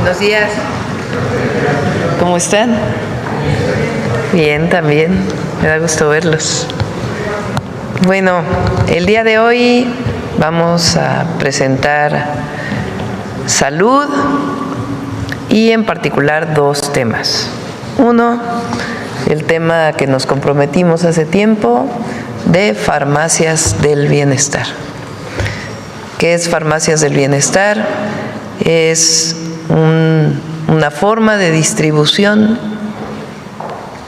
Buenos días. ¿Cómo están? Bien, también. Me da gusto verlos. Bueno, el día de hoy vamos a presentar salud y en particular dos temas. Uno, el tema que nos comprometimos hace tiempo de farmacias del bienestar. ¿Qué es farmacias del bienestar? Es una forma de distribución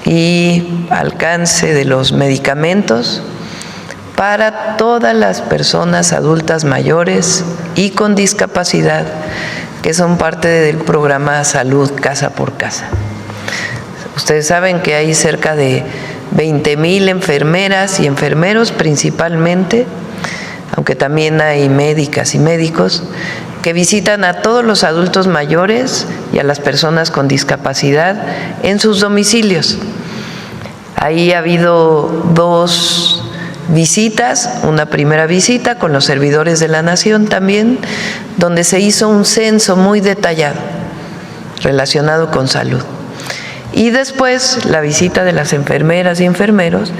y alcance de los medicamentos para todas las personas adultas mayores y con discapacidad que son parte del programa Salud Casa por Casa. Ustedes saben que hay cerca de 20,000 enfermeras y enfermeros principalmente, aunque también hay médicas y médicos, que visitan a todos los adultos mayores y a las personas con discapacidad en sus domicilios. Ahí ha habido dos visitas, una primera visita con los servidores de la Nación también, donde se hizo un censo muy detallado relacionado con salud. Y después la visita de las enfermeras y enfermeros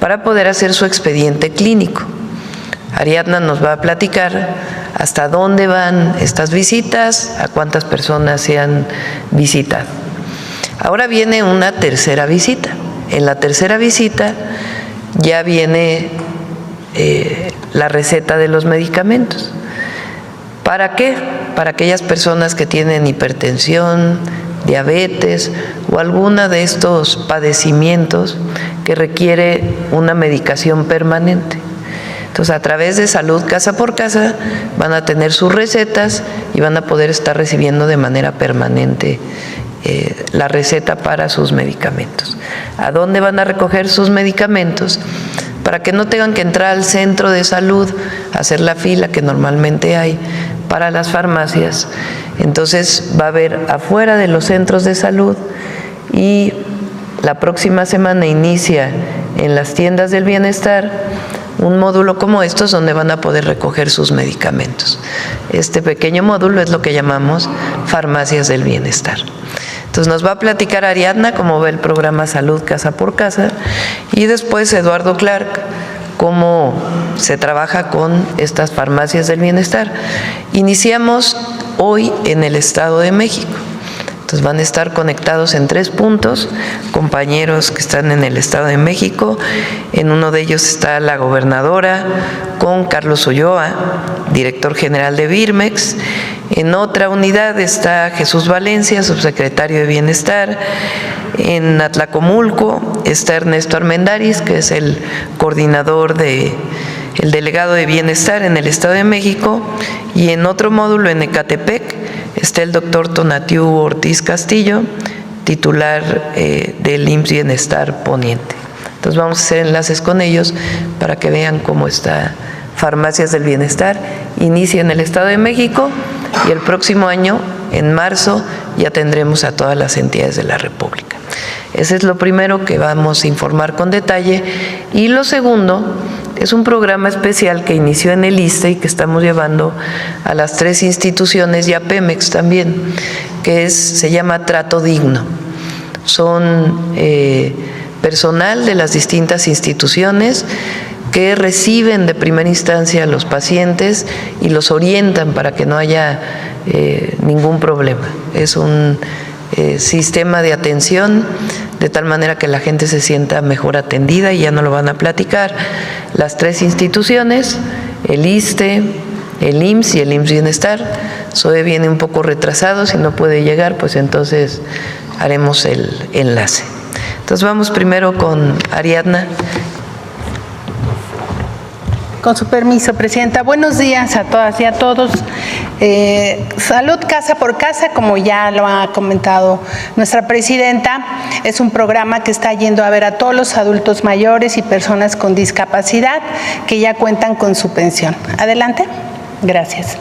para poder hacer su expediente clínico. Ariadna nos va a platicar hasta dónde van estas visitas, a cuántas personas se han visitado. Ahora viene una tercera visita. En la tercera visita ya viene la receta de los medicamentos. ¿Para qué? Para aquellas personas que tienen hipertensión, diabetes o alguna de estos padecimientos que requiere una medicación permanente. Entonces, a través de Salud Casa por Casa van a tener sus recetas y van a poder estar recibiendo de manera permanente la receta para sus medicamentos. ¿A dónde van a recoger sus medicamentos? Para que no tengan que entrar al centro de salud a hacer la fila que normalmente hay para las farmacias. Entonces, va a haber afuera de los centros de salud y la próxima semana inicia en las tiendas del bienestar un módulo como estos donde van a poder recoger sus medicamentos. Este pequeño módulo es lo que llamamos farmacias del bienestar. Entonces nos va a platicar Ariadna cómo ve el programa Salud Casa por Casa y después Eduardo Clark cómo se trabaja con estas farmacias del bienestar. Iniciamos hoy en el Estado de México. Entonces van a estar conectados en 3 puntos, compañeros que están en el Estado de México. En uno de ellos está la gobernadora con Carlos Ulloa, director general de Birmex. En otra unidad está Jesús Valencia, subsecretario de Bienestar. En Atlacomulco está Ernesto Armendáriz, que es el coordinador el delegado de Bienestar en el Estado de México. Y en otro módulo en Ecatepec está el doctor Tonatiu Ortiz Castillo, titular del IMSS Bienestar Poniente. Entonces vamos a hacer enlaces con ellos para que vean cómo está Farmacias del Bienestar. Inicia en el Estado de México y el próximo año, en marzo, ya tendremos a todas las entidades de la República. Ese es lo primero que vamos a informar con detalle. Y lo segundo es un programa especial que inició en el ISSSTE y que estamos llevando a las 3 instituciones y a Pemex también, que se llama Trato Digno. Son personal de las distintas instituciones que reciben de primera instancia a los pacientes y los orientan para que no haya ningún problema. Es un sistema de atención de tal manera que la gente se sienta mejor atendida y ya no lo van a platicar. Las 3 instituciones, el ISSSTE, el IMSS y el IMSS Bienestar. SOE viene un poco retrasado, si no puede llegar, pues entonces haremos el enlace. Entonces vamos primero con Ariadna. Con su permiso, Presidenta. Buenos días a todas y a todos. Salud Casa por Casa, como ya lo ha comentado nuestra Presidenta, es un programa que está yendo a ver a todos los adultos mayores y personas con discapacidad que ya cuentan con su pensión. Adelante. Gracias.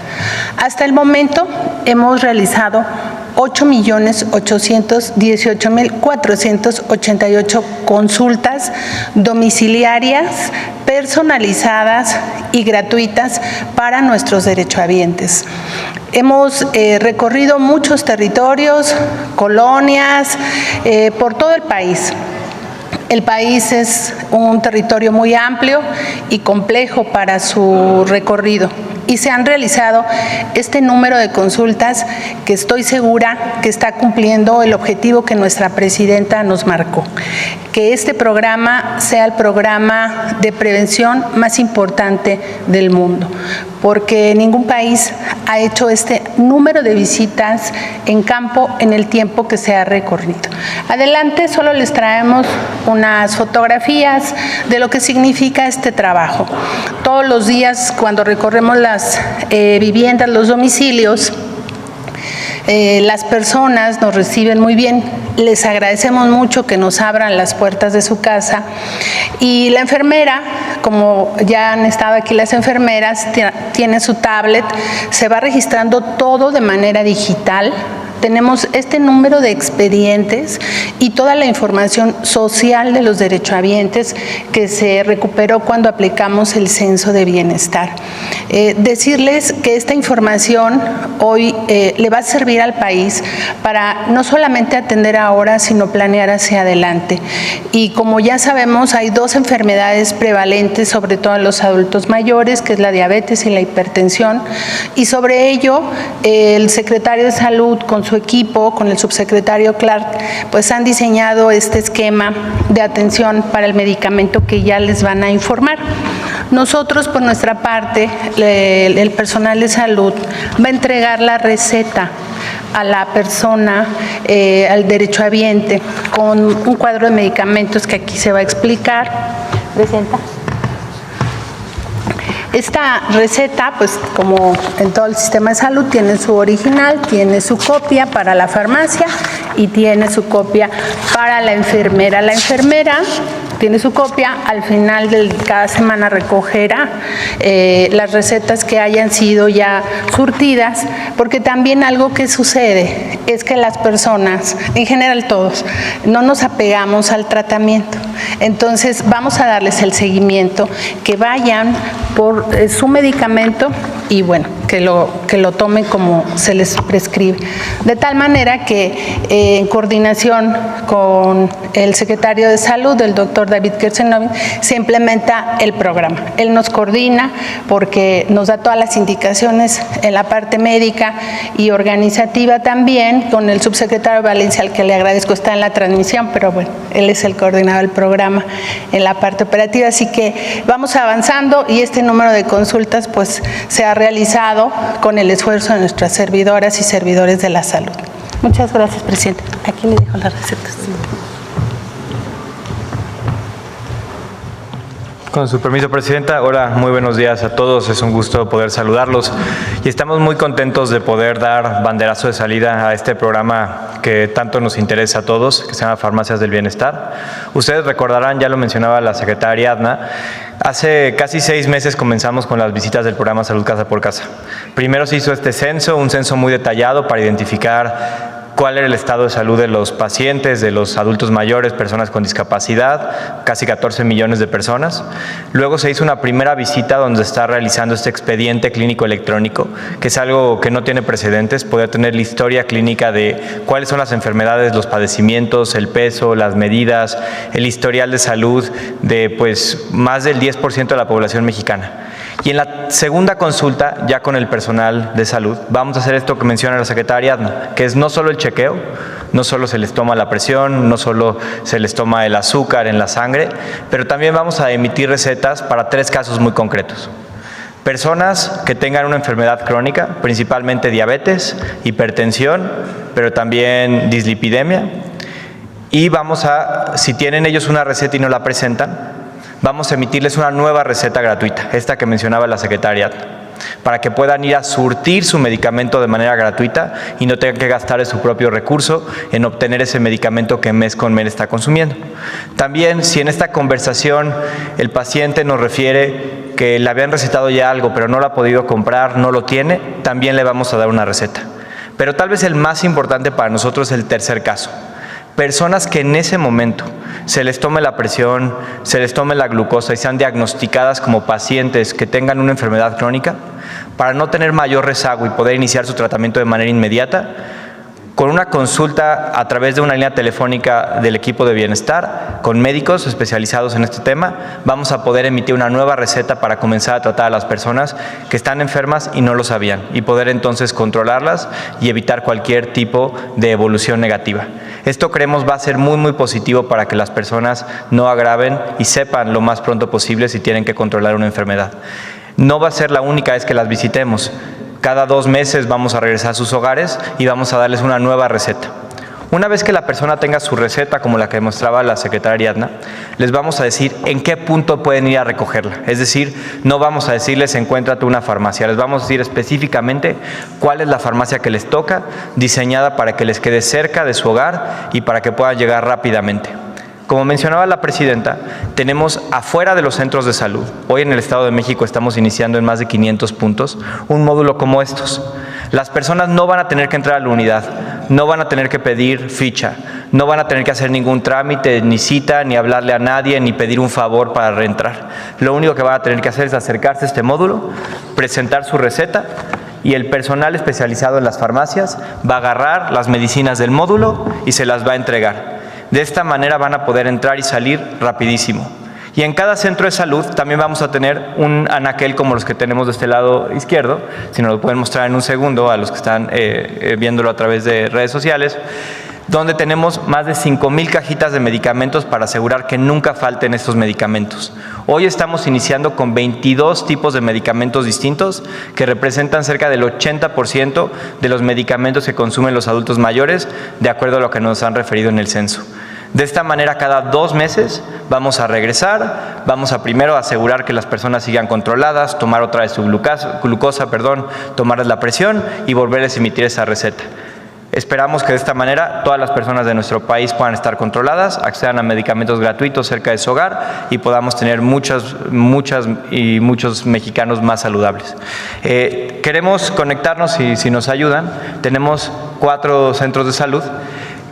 Hasta el momento hemos realizado 8.818.488 consultas domiciliarias, personalizadas y gratuitas para nuestros derechohabientes. Hemos recorrido muchos territorios, colonias, por todo el país. El país es un territorio muy amplio y complejo para su recorrido. Y se han realizado este número de consultas que estoy segura que está cumpliendo el objetivo que nuestra presidenta nos marcó, que este programa sea el programa de prevención más importante del mundo, porque ningún país ha hecho este número de visitas en campo en el tiempo que se ha recorrido. Adelante solo les traemos unas fotografías de lo que significa este trabajo. Todos los días cuando recorremos las viviendas, los domicilios, las personas nos reciben muy bien. Les agradecemos mucho que nos abran las puertas de su casa. Y la enfermera, como ya han estado aquí las enfermeras, tiene su tablet, se va registrando todo de manera digital. Tenemos este número de expedientes y toda la información social de los derechohabientes que se recuperó cuando aplicamos el censo de bienestar. Decirles que esta información hoy le va a servir al país para no solamente atender ahora, sino planear hacia adelante. Y como ya sabemos, hay dos enfermedades prevalentes, sobre todo en los adultos mayores, que es la diabetes y la hipertensión. Y sobre ello, el secretario de Salud, con su equipo, con el subsecretario Clark, pues han diseñado este esquema de atención para el medicamento que ya les van a informar. Nosotros, por nuestra parte, el personal de salud va a entregar la receta a la persona, al derechohabiente, con un cuadro de medicamentos que aquí se va a explicar. Presenta. Esta receta, pues como en todo el sistema de salud, tiene su original, tiene su copia para la farmacia y tiene su copia para la enfermera. La enfermera tiene su copia, al final de cada semana recogerá las recetas que hayan sido ya surtidas, porque también algo que sucede es que las personas, en general todos, no nos apegamos al tratamiento. Entonces vamos a darles el seguimiento, que vayan por su medicamento y bueno, que lo tomen como se les prescribe. De tal manera que en coordinación con el secretario de Salud, el doctor David Kersenovich, se implementa el programa. Él nos coordina porque nos da todas las indicaciones en la parte médica y organizativa también, con el subsecretario Valencia, al que le agradezco, está en la transmisión, pero bueno, él es el coordinador del programa en la parte operativa, así que vamos avanzando y este número de consultas pues se ha realizado con el esfuerzo de nuestras servidoras y servidores de la salud. Muchas gracias, presidente. Aquí le dejo las recetas. Con su permiso, presidenta. Hola, muy buenos días a todos. Es un gusto poder saludarlos y estamos muy contentos de poder dar banderazo de salida a este programa que tanto nos interesa a todos, que se llama Farmacias del Bienestar. Ustedes recordarán, ya lo mencionaba la secretaria Adna, hace casi 6 meses comenzamos con las visitas del programa Salud Casa por Casa. Primero se hizo este censo, un censo muy detallado para identificar cuál era el estado de salud de los pacientes, de los adultos mayores, personas con discapacidad, casi 14 millones de personas. Luego se hizo una primera visita donde se está realizando este expediente clínico electrónico, que es algo que no tiene precedentes, poder tener la historia clínica de cuáles son las enfermedades, los padecimientos, el peso, las medidas, el historial de salud de pues más del 10% de la población mexicana. Y en la segunda consulta, ya con el personal de salud, vamos a hacer esto que menciona la secretaria Adna, que es no solo el chequeo, no solo se les toma la presión, no solo se les toma el azúcar en la sangre, pero también vamos a emitir recetas para 3 casos muy concretos. Personas que tengan una enfermedad crónica, principalmente diabetes, hipertensión, pero también dislipidemia. Y vamos a, si tienen ellos una receta y no la presentan, vamos a emitirles una nueva receta gratuita, esta que mencionaba la secretaria, para que puedan ir a surtir su medicamento de manera gratuita y no tengan que gastar de su propio recurso en obtener ese medicamento que mes con mes está consumiendo. También, si en esta conversación el paciente nos refiere que le habían recetado ya algo, pero no lo ha podido comprar, no lo tiene, también le vamos a dar una receta, Pero tal vez el más importante para nosotros es el tercer caso. Personas que en ese momento se les tome la presión, se les tome la glucosa y sean diagnosticadas como pacientes que tengan una enfermedad crónica, para no tener mayor rezago y poder iniciar su tratamiento de manera inmediata, con una consulta a través de una línea telefónica del equipo de bienestar, con médicos especializados en este tema, vamos a poder emitir una nueva receta para comenzar a tratar a las personas que están enfermas y no lo sabían, y poder entonces controlarlas y evitar cualquier tipo de evolución negativa. Esto creemos va a ser muy positivo para que las personas no agraven y sepan lo más pronto posible si tienen que controlar una enfermedad. No va a ser la única vez que las visitemos. Cada 2 meses vamos a regresar a sus hogares y vamos a darles una nueva receta. Una vez que la persona tenga su receta, como la que mostraba la secretaria Ariadna, les vamos a decir en qué punto pueden ir a recogerla. Es decir, no vamos a decirles encuéntrate una farmacia, les vamos a decir específicamente cuál es la farmacia que les toca, diseñada para que les quede cerca de su hogar y para que puedan llegar rápidamente. Como mencionaba la presidenta, tenemos afuera de los centros de salud, hoy en el Estado de México estamos iniciando en más de 500 puntos, un módulo como estos. Las personas no van a tener que entrar a la unidad, no van a tener que pedir ficha, no van a tener que hacer ningún trámite, ni cita, ni hablarle a nadie, ni pedir un favor para reentrar. Lo único que van a tener que hacer es acercarse a este módulo, presentar su receta, y el personal especializado en las farmacias va a agarrar las medicinas del módulo y se las va a entregar. De esta manera van a poder entrar y salir rapidísimo. Y en cada centro de salud también vamos a tener un anaquel como los que tenemos de este lado izquierdo, si nos lo pueden mostrar en un segundo a los que están viéndolo a través de redes sociales, donde tenemos más de 5,000 cajitas de medicamentos para asegurar que nunca falten estos medicamentos. Hoy estamos iniciando con 22 tipos de medicamentos distintos que representan cerca del 80% de los medicamentos que consumen los adultos mayores, de acuerdo a lo que nos han referido en el censo. De esta manera, cada 2 meses vamos a regresar, vamos a primero asegurar que las personas sigan controladas, tomar otra vez su glucosa, tomarles la presión y volverles a emitir esa receta. Esperamos que de esta manera todas las personas de nuestro país puedan estar controladas, accedan a medicamentos gratuitos cerca de su hogar y podamos tener muchos mexicanos más saludables. Queremos conectarnos, si nos ayudan. Tenemos 4 centros de salud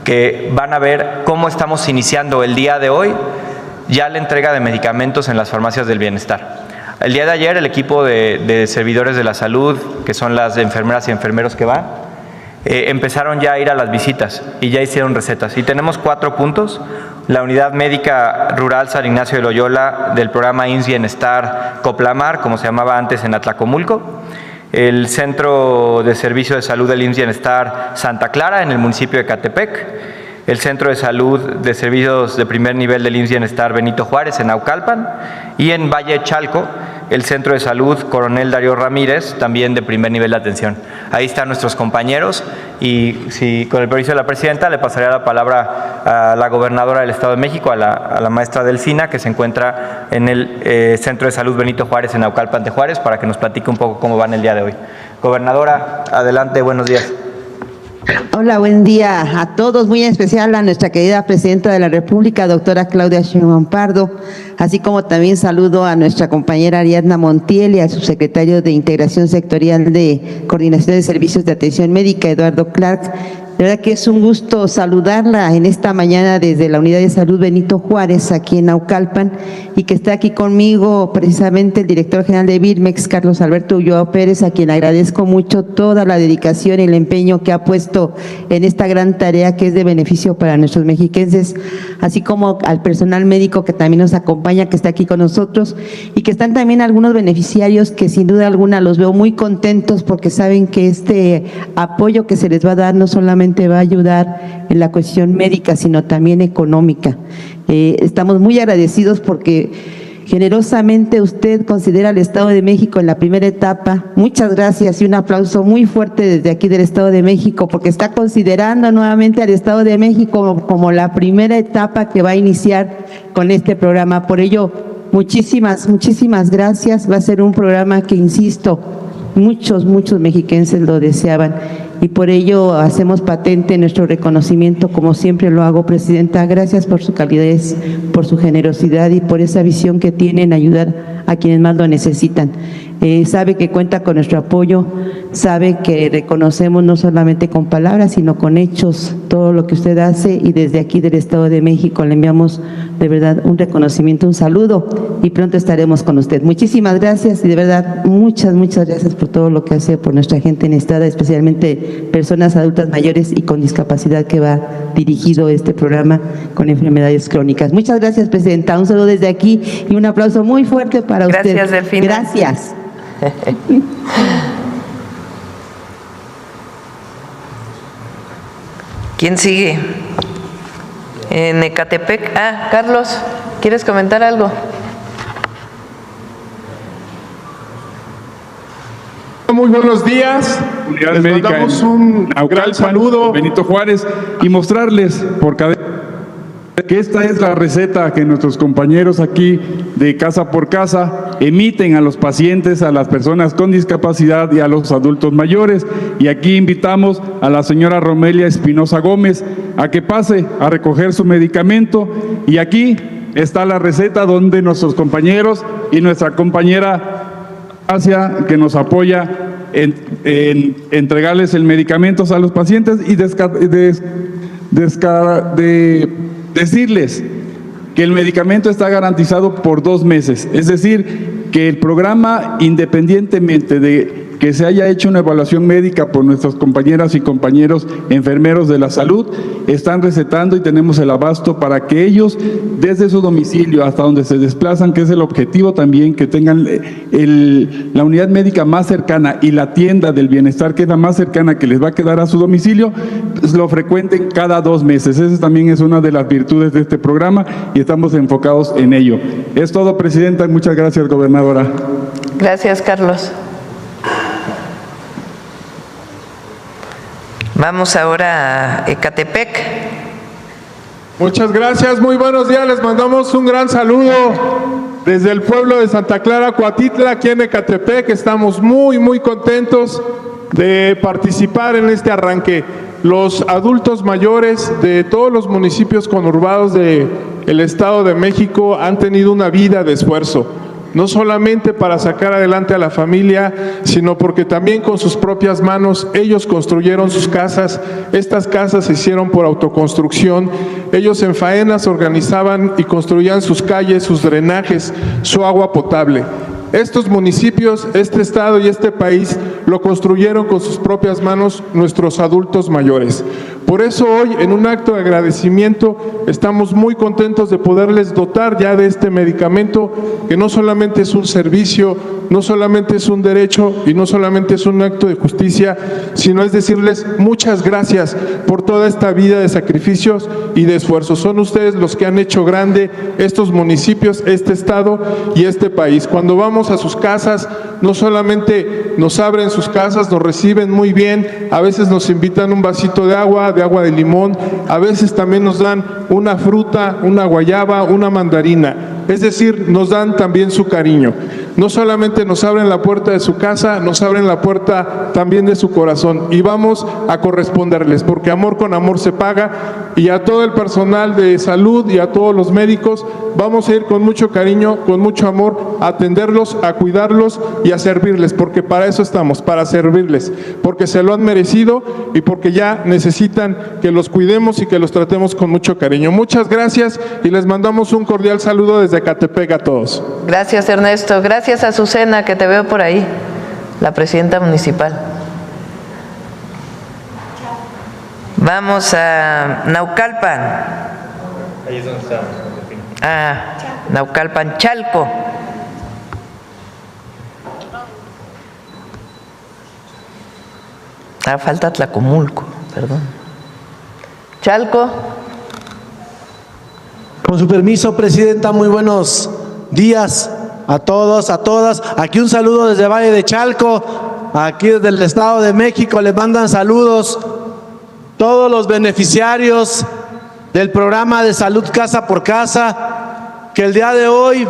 que van a ver cómo estamos iniciando el día de hoy ya la entrega de medicamentos en las farmacias del bienestar. El día de ayer el equipo de servidores de la salud, que son las enfermeras y enfermeros que van, empezaron ya a ir a las visitas y ya hicieron recetas. Y tenemos 4 puntos. La Unidad Médica Rural San Ignacio de Loyola del programa IMSS Bienestar Coplamar, como se llamaba antes en Atlacomulco. El Centro de Servicio de Salud del IMSS Bienestar Santa Clara en el municipio de Ecatepec. El Centro de Salud de Servicios de Primer Nivel del IMSS Bienestar Benito Juárez en Naucalpan. Y en Valle de Chalco, el Centro de Salud Coronel Darío Ramírez, también de primer nivel de atención. Ahí están nuestros compañeros y si con el permiso de la presidenta le pasaría la palabra a la gobernadora del Estado de México, a la maestra Delfina, que se encuentra en el Centro de Salud Benito Juárez en Naucalpan de Juárez, para que nos platique un poco cómo van el día de hoy. Gobernadora, adelante, buenos días. Hola, buen día a todos, muy en especial a nuestra querida Presidenta de la República, doctora Claudia Sheinbaum Pardo, así como también saludo a nuestra compañera Ariadna Montiel y al subsecretario de Integración Sectorial de Coordinación de Servicios de Atención Médica, Eduardo Clark. De verdad que es un gusto saludarla en esta mañana desde la Unidad de Salud Benito Juárez, aquí en Naucalpan, y que está aquí conmigo precisamente el director general de Birmex, Carlos Alberto Ulloa Pérez, a quien agradezco mucho toda la dedicación y el empeño que ha puesto en esta gran tarea que es de beneficio para nuestros mexiquenses, así como al personal médico que también nos acompaña, que está aquí con nosotros, y que están también algunos beneficiarios que sin duda alguna los veo muy contentos porque saben que este apoyo que se les va a dar no solamente va a ayudar en la cuestión médica, sino también económica. Estamos muy agradecidos porque generosamente usted considera al Estado de México en la primera etapa. Muchas gracias y un aplauso muy fuerte desde aquí del Estado de México, porque está considerando nuevamente al Estado de México como la primera etapa que va a iniciar con este programa. Por ello, muchísimas gracias. Va a ser un programa que, insisto, muchos mexiquenses lo deseaban. Y por ello hacemos patente nuestro reconocimiento, como siempre lo hago, Presidenta. Gracias por su calidez, por su generosidad y por esa visión que tienen ayudar a quienes más lo necesitan. sabe que cuenta con nuestro apoyo, sabe que reconocemos no solamente con palabras, sino con hechos todo lo que usted hace, y desde aquí del Estado de México le enviamos de verdad un reconocimiento, un saludo, y pronto estaremos con usted. Muchísimas gracias y de verdad muchas gracias por todo lo que hace por nuestra gente necesitada, especialmente personas adultas mayores y con discapacidad, que va dirigido este programa con enfermedades crónicas. Muchas gracias, Presidenta. Un saludo desde aquí y un aplauso muy fuerte para usted. Gracias, Delfina. Gracias. ¿Quién sigue? En Ecatepec. Carlos, ¿quieres comentar algo? Muy buenos días. Les mandamos un gran saludo. Benito Juárez, y mostrarles por cadena que esta es la receta que nuestros compañeros aquí de Casa por Casa emiten a los pacientes, a las personas con discapacidad y a los adultos mayores. Y aquí invitamos a la señora Romelia Espinosa Gómez a que pase a recoger su medicamento, y aquí está la receta donde nuestros compañeros y nuestra compañera Asia, que nos apoya en entregarles el medicamento a los pacientes, y decirles que el medicamento está garantizado por 2 meses, es decir, que el programa, independientemente de que se haya hecho una evaluación médica por nuestras compañeras y compañeros enfermeros de la salud, están recetando y tenemos el abasto para que ellos, desde su domicilio hasta donde se desplazan, que es el objetivo también, que tengan la unidad médica más cercana y la tienda del bienestar, que es la más cercana que les va a quedar a su domicilio, pues lo frecuenten cada 2 meses. Esa también es una de las virtudes de este programa y estamos enfocados en ello. Es todo, Presidenta. Muchas gracias, gobernadora. Gracias, Carlos. Vamos ahora a Ecatepec. Muchas gracias, muy buenos días. Les mandamos un gran saludo desde el pueblo de Santa Clara, Coatitla, aquí en Ecatepec. Estamos muy contentos de participar en este arranque. Los adultos mayores de todos los municipios conurbados del Estado de México han tenido una vida de esfuerzo, no solamente para sacar adelante a la familia, sino porque también con sus propias manos ellos construyeron sus casas. Estas casas se hicieron por autoconstrucción. Ellos en faenas organizaban y construían sus calles, sus drenajes, su agua potable. Estos municipios, este estado y este país lo construyeron con sus propias manos nuestros adultos mayores. Por eso hoy, en un acto de agradecimiento, estamos muy contentos de poderles dotar ya de este medicamento, que no solamente es un servicio, no solamente es un derecho y no solamente es un acto de justicia, sino es decirles muchas gracias por toda esta vida de sacrificios y de esfuerzos. Son ustedes los que han hecho grande estos municipios, este estado y este país. Cuando vamos a sus casas, no solamente nos abren sus casas, nos reciben muy bien, a veces nos invitan un vasito de agua de limón, a veces también nos dan una fruta, una guayaba, una mandarina, es decir, nos dan también su cariño. No solamente nos abren la puerta de su casa, nos abren la puerta también de su corazón, y vamos a corresponderles, porque amor con amor se paga. Y a todo el personal de salud y a todos los médicos vamos a ir con mucho cariño, con mucho amor, a atenderlos, a cuidarlos y a servirles, porque para eso estamos, para servirles, porque se lo han merecido y porque ya necesitan que los cuidemos y que los tratemos con mucho cariño. Muchas gracias y les mandamos un cordial saludo desde Ecatepec a todos. Gracias, Ernesto. Gracias a Azucena, que te veo por ahí, la presidenta municipal. Vamos a Naucalpan. Ahí es donde estamos. Naucalpan, Chalco. Falta Tlacomulco, perdón. Chalco. Con su permiso, Presidenta, muy buenos días a todos, a todas. Aquí un saludo desde Valle de Chalco, aquí desde el Estado de México. Les mandan saludos todos los beneficiarios del programa de salud Casa por Casa, que el día de hoy,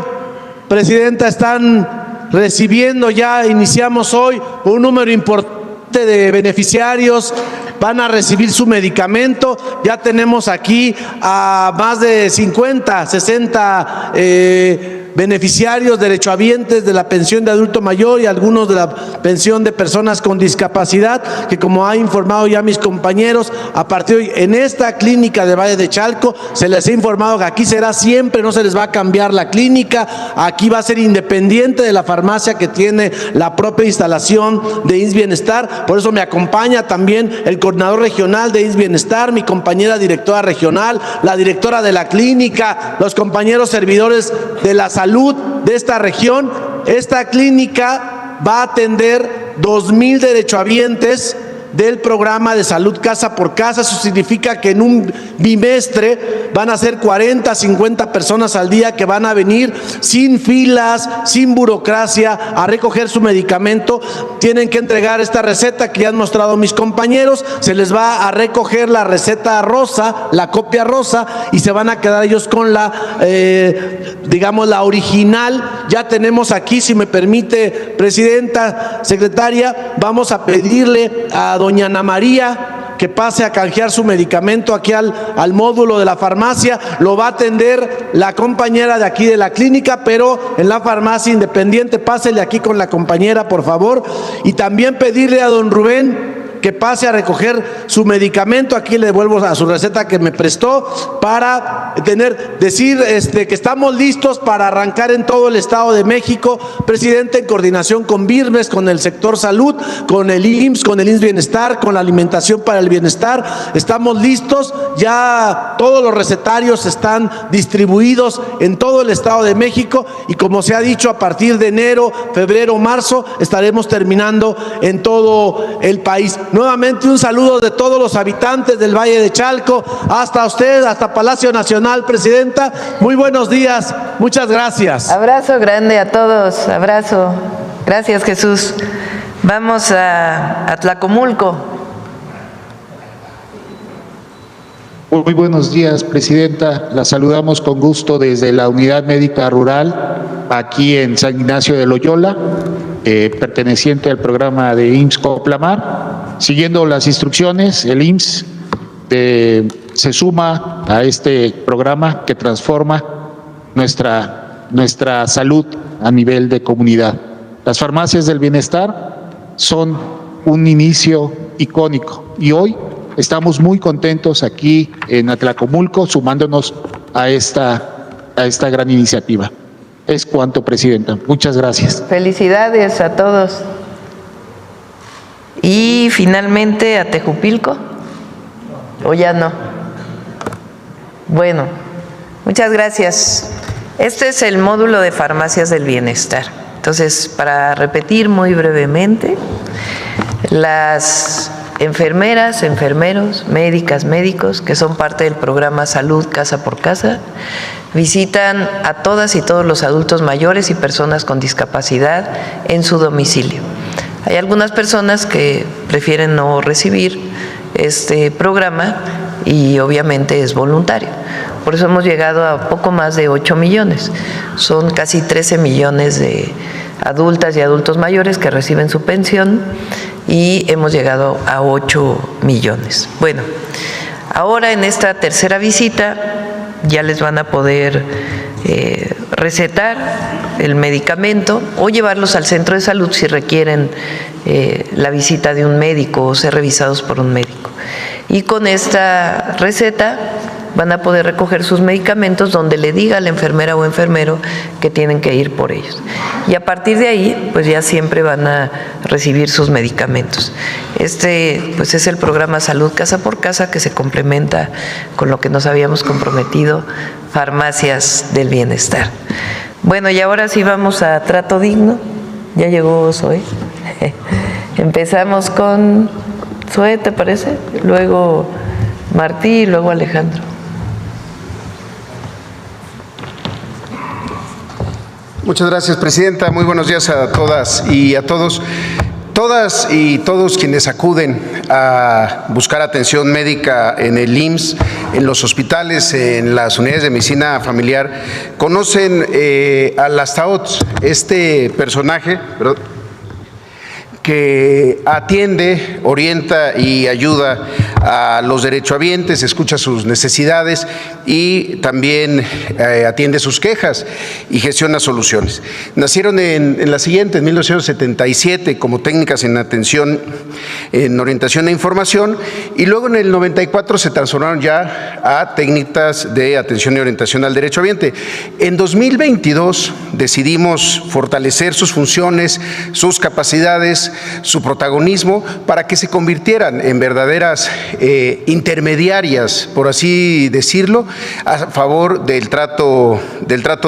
Presidenta, están recibiendo, ya iniciamos hoy un número importante de beneficiarios. Van a recibir su medicamento. Ya tenemos aquí a más de 50, 60 beneficiarios, derechohabientes de la pensión de adulto mayor y algunos de la pensión de personas con discapacidad, que como ha informado ya mis compañeros, a partir de hoy en esta clínica de Valle de Chalco se les ha informado que aquí será siempre, no se les va a cambiar la clínica, aquí va a ser independiente de la farmacia que tiene la propia instalación de IMSS Bienestar. Por eso me acompaña también el coordinador regional de IMSS Bienestar, mi compañera directora regional, la directora de la clínica, los compañeros servidores de la salud de esta región. Esta clínica va a atender 2,000 derechohabientes del programa de salud casa por casa. Eso significa que en un bimestre van a ser 40, 50 personas al día que van a venir sin filas, sin burocracia, a recoger su medicamento. Tienen que entregar esta receta que ya han mostrado mis compañeros, se les va a recoger la receta rosa, la copia rosa, y se van a quedar ellos con la, digamos, la original. Ya tenemos aquí, si me permite, presidenta, secretaria, vamos a pedirle a doña Ana María que pase a canjear su medicamento aquí al módulo de la farmacia. Lo va a atender la compañera de aquí de la clínica, pero en la farmacia independiente. Pásele aquí con la compañera, por favor. Y también pedirle a don Rubén que pase a recoger su medicamento. Aquí le devuelvo a su receta que me prestó para decir que estamos listos para arrancar en todo el Estado de México, presidente, en coordinación con BIRMES, con el sector salud, con el IMSS, con el IMSS Bienestar, con la alimentación para el bienestar. Estamos listos, ya todos los recetarios están distribuidos en todo el Estado de México y, como se ha dicho, a partir de enero, febrero, marzo estaremos terminando en todo el país. Nuevamente un saludo de todos los habitantes del Valle de Chalco, hasta usted, hasta Palacio Nacional, presidenta. Muy buenos días, muchas gracias. Abrazo grande a todos, abrazo. Gracias, Jesús. Vamos a Tlacomulco. Muy buenos días, presidenta. La saludamos con gusto desde la Unidad Médica Rural, aquí en San Ignacio de Loyola, perteneciente al programa de IMSS Coplamar. Siguiendo las instrucciones, el IMSS se suma a este programa que transforma nuestra salud a nivel de comunidad. Las farmacias del bienestar son un inicio icónico y hoy estamos muy contentos aquí en Atlacomulco sumándonos a esta gran iniciativa. Es cuanto, presidenta. Muchas gracias. Felicidades a todos. Y finalmente a Tejupilco, ¿o ya no? Bueno, muchas gracias. Este es el módulo de farmacias del bienestar. Entonces, para repetir muy brevemente, las enfermeras, enfermeros, médicas, médicos, que son parte del programa Salud Casa por Casa, visitan a todas y todos los adultos mayores y personas con discapacidad en su domicilio. Hay algunas personas que prefieren no recibir este programa y obviamente es voluntario. Por eso hemos llegado a poco más de 8 millones. Son casi 13 millones de adultas y adultos mayores que reciben su pensión y hemos llegado a 8 millones. Bueno, ahora en esta tercera visita ya les van a poder recetar el medicamento o llevarlos al centro de salud si requieren la visita de un médico o ser revisados por un médico. Y con esta receta van a poder recoger sus medicamentos donde le diga a la enfermera o enfermero que tienen que ir por ellos. Y a partir de ahí, pues ya siempre van a recibir sus medicamentos. Pues es el programa Salud Casa por Casa que se complementa con lo que nos habíamos comprometido, Farmacias del Bienestar. Bueno, y ahora sí vamos a Trato Digno. Ya llegó Zoe. Empezamos con Zoe, ¿te parece? Luego Martí y luego Alejandro. Muchas gracias, presidenta. Muy buenos días a todas y a todos. Todas y todos quienes acuden a buscar atención médica en el IMSS, en los hospitales, en las unidades de medicina familiar, conocen al Astaots, este personaje, que atiende, orienta y ayuda a los derechohabientes, escucha sus necesidades y también atiende sus quejas y gestiona soluciones. Nacieron en la siguiente, en 1977, como técnicas en atención, en orientación e información, y luego en el 94 se transformaron ya a técnicas de atención y orientación al derechohabiente. En 2022 decidimos fortalecer sus funciones, sus capacidades, su protagonismo, para que se convirtieran en verdaderas intermediarias, por así decirlo, a favor del trato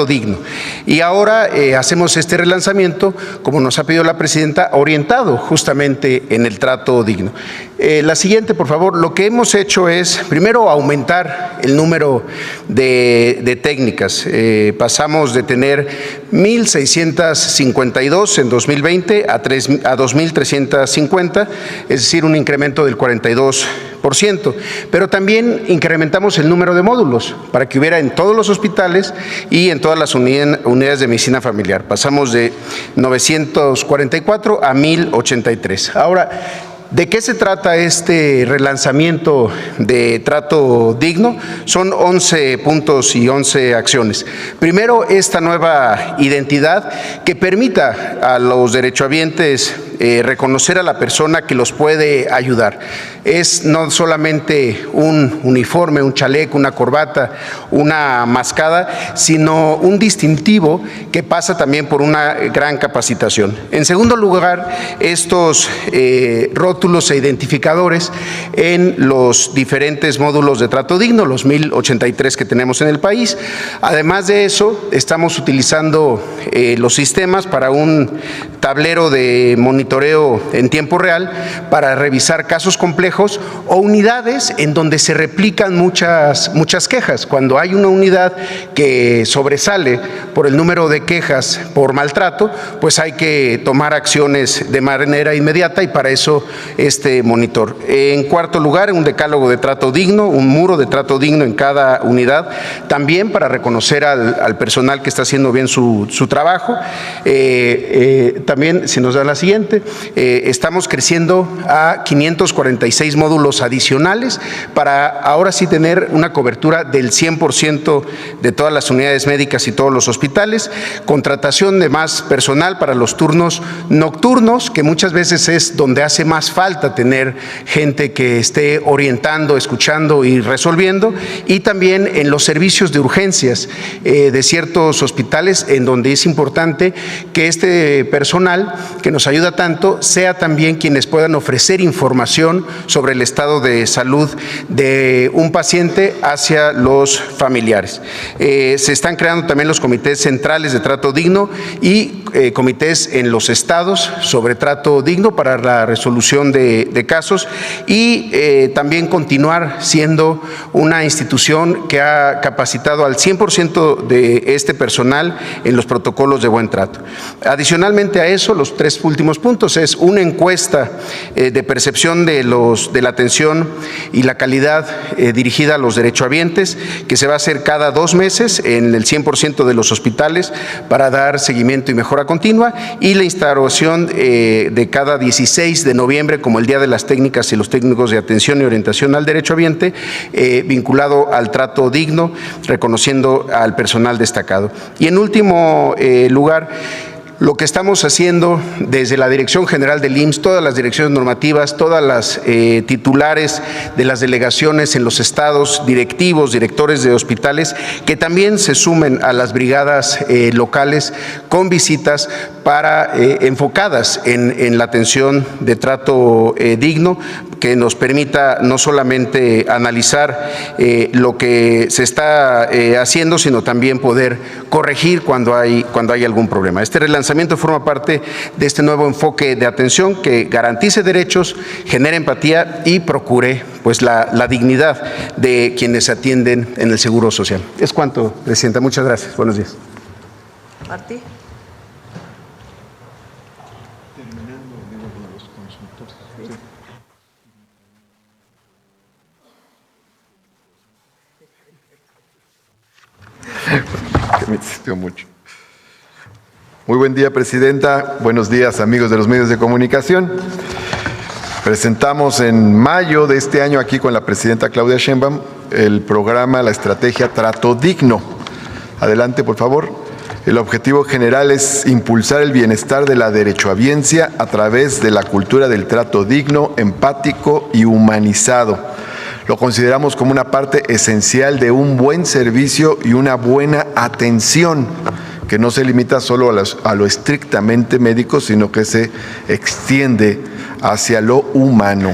digno. Y ahora hacemos este relanzamiento, como nos ha pedido la presidenta, orientado justamente en el trato digno. La siguiente, por favor. Lo que hemos hecho es, primero, aumentar el número de técnicas. Pasamos de tener 1,652 en 2020 a 2,350, es decir, un incremento del 42%. Pero también incrementamos el número de módulos para que hubiera en todos los hospitales y en todas las unidades de medicina familiar. Pasamos de 944 a 1,083. Ahora, ¿de qué se trata este relanzamiento de trato digno? Son 11 puntos y 11 acciones. Primero, esta nueva identidad que permita a los derechohabientes reconocer a la persona que los puede ayudar. Es no solamente un uniforme, un chaleco, una corbata, una mascada, sino un distintivo que pasa también por una gran capacitación. En segundo lugar, estos rótulos e identificadores en los diferentes módulos de trato digno, los 1,083 que tenemos en el país. Además de eso, estamos utilizando los sistemas para un tablero de monitoreo en tiempo real para revisar casos complejos o unidades en donde se replican muchas quejas. Cuando hay una unidad que sobresale por el número de quejas por maltrato, pues hay que tomar acciones de manera inmediata, y para eso este monitor. En cuarto lugar, un decálogo de trato digno, un muro de trato digno en cada unidad, también para reconocer al personal que está haciendo bien su trabajo. También, si nos da la siguiente, estamos creciendo a 546 módulos adicionales para ahora sí tener una cobertura del 100% de todas las unidades médicas y todos los hospitales, contratación de más personal para los turnos nocturnos, que muchas veces es donde hace más falta tener gente que esté orientando, escuchando y resolviendo, y también en los servicios de urgencias de ciertos hospitales, en donde es importante que este personal que nos ayuda tanto sea también quienes puedan ofrecer información sobre el estado de salud de un paciente hacia los familiares. Se están creando también los comités centrales de trato digno y comités en los estados sobre trato digno para la resolución de casos, y también continuar siendo una institución que ha capacitado al 100% de este personal en los protocolos de buen trato. Adicionalmente a eso, los tres últimos puntos es una encuesta de percepción de la atención y la calidad dirigida a los derechohabientes, que se va a hacer cada 2 meses en el 100% de los hospitales para dar seguimiento y mejora continua, y la instauración de cada 16 de noviembre como el Día de las Técnicas y los Técnicos de Atención y Orientación al Derechohabiente, vinculado al trato digno, reconociendo al personal destacado. Y en último lugar, lo que estamos haciendo desde la Dirección General del IMSS, todas las direcciones normativas, todas las titulares de las delegaciones en los estados, directivos, directores de hospitales, que también se sumen a las brigadas locales con visitas para enfocadas en la atención de trato digno, que nos permita no solamente analizar lo que se está haciendo, sino también poder corregir cuando hay algún problema. Este relanzamiento forma parte de este nuevo enfoque de atención que garantice derechos, genere empatía y procure pues la dignidad de quienes se atienden en el Seguro Social. Es cuanto, Presidenta. Muchas gracias. Buenos días. Martí. Que me insistió mucho. Muy buen día, Presidenta. Buenos días, amigos de los medios de comunicación. Presentamos en mayo de este año aquí con la presidenta Claudia Sheinbaum el programa, la estrategia Trato Digno. Adelante, por favor. El objetivo general es impulsar el bienestar de la derechohabiencia a través de la cultura del trato digno, empático y humanizado. Lo consideramos como una parte esencial de un buen servicio y una buena atención, que no se limita solo a lo estrictamente médico, sino que se extiende hacia lo humano.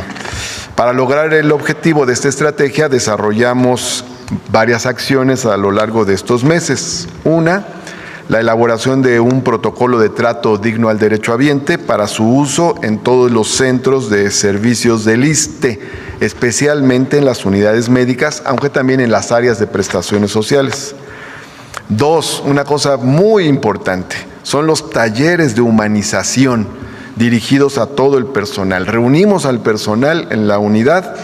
Para lograr el objetivo de esta estrategia, desarrollamos varias acciones a lo largo de estos meses. Una, la elaboración de un protocolo de trato digno al derechohabiente para su uso en todos los centros de servicios del ISSSTE, especialmente en las unidades médicas, aunque también en las áreas de prestaciones sociales. Dos, una cosa muy importante, son los talleres de humanización dirigidos a todo el personal. Reunimos al personal en la unidad,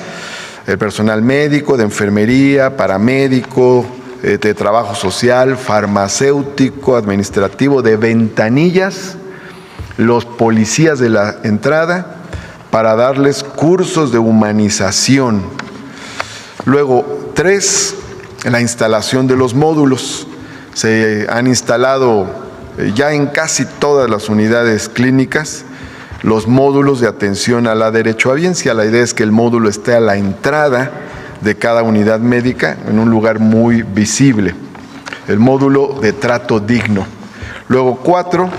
el personal médico, de enfermería, paramédico, de trabajo social, farmacéutico, administrativo, de ventanillas, los policías de la entrada, para darles cursos de humanización. Luego, 3, la instalación de los módulos. Se han instalado ya en casi todas las unidades clínicas los módulos de atención a la derechohabiencia. La idea es que el módulo esté a la entrada de cada unidad médica en un lugar muy visible. El módulo de trato digno. Luego 4,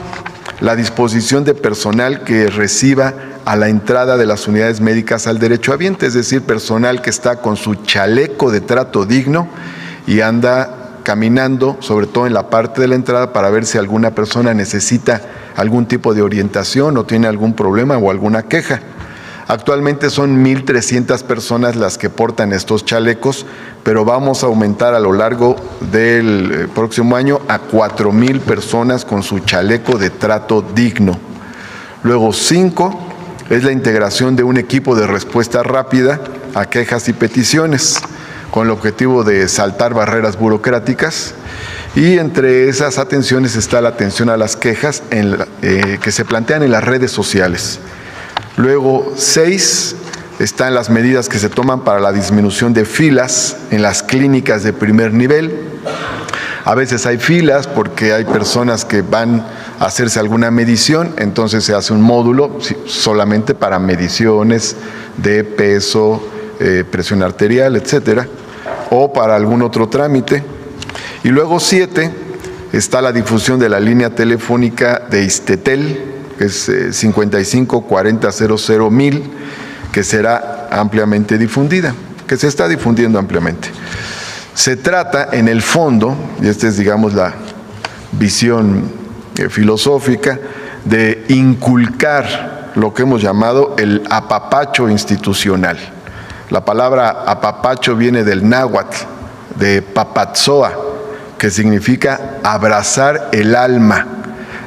la disposición de personal que reciba a la entrada de las unidades médicas al derechohabiente, es decir, personal que está con su chaleco de trato digno y anda caminando, sobre todo en la parte de la entrada, para ver si alguna persona necesita algún tipo de orientación o tiene algún problema o alguna queja. Actualmente son 1,300 personas las que portan estos chalecos, pero vamos a aumentar a lo largo del próximo año a 4,000 personas con su chaleco de trato digno. Luego 5 es la integración de un equipo de respuesta rápida a quejas y peticiones, con el objetivo de saltar barreras burocráticas, y entre esas atenciones está la atención a las quejas que se plantean en las redes sociales. Luego 6 están las medidas que se toman para la disminución de filas en las clínicas de primer nivel. A veces hay filas porque hay personas que van a hacerse alguna medición, entonces se hace un módulo solamente para mediciones de peso, presión arterial, etcétera, o para algún otro trámite. Y luego 7 está la difusión de la línea telefónica de ISSSTETEL, que es 55 40 00 1000, que será ampliamente difundida, que se está difundiendo ampliamente. Se trata, en el fondo, y esta es, digamos, la visión filosófica, de inculcar lo que hemos llamado el apapacho institucional. La palabra apapacho viene del náhuatl, de papatzoa, que significa abrazar el alma.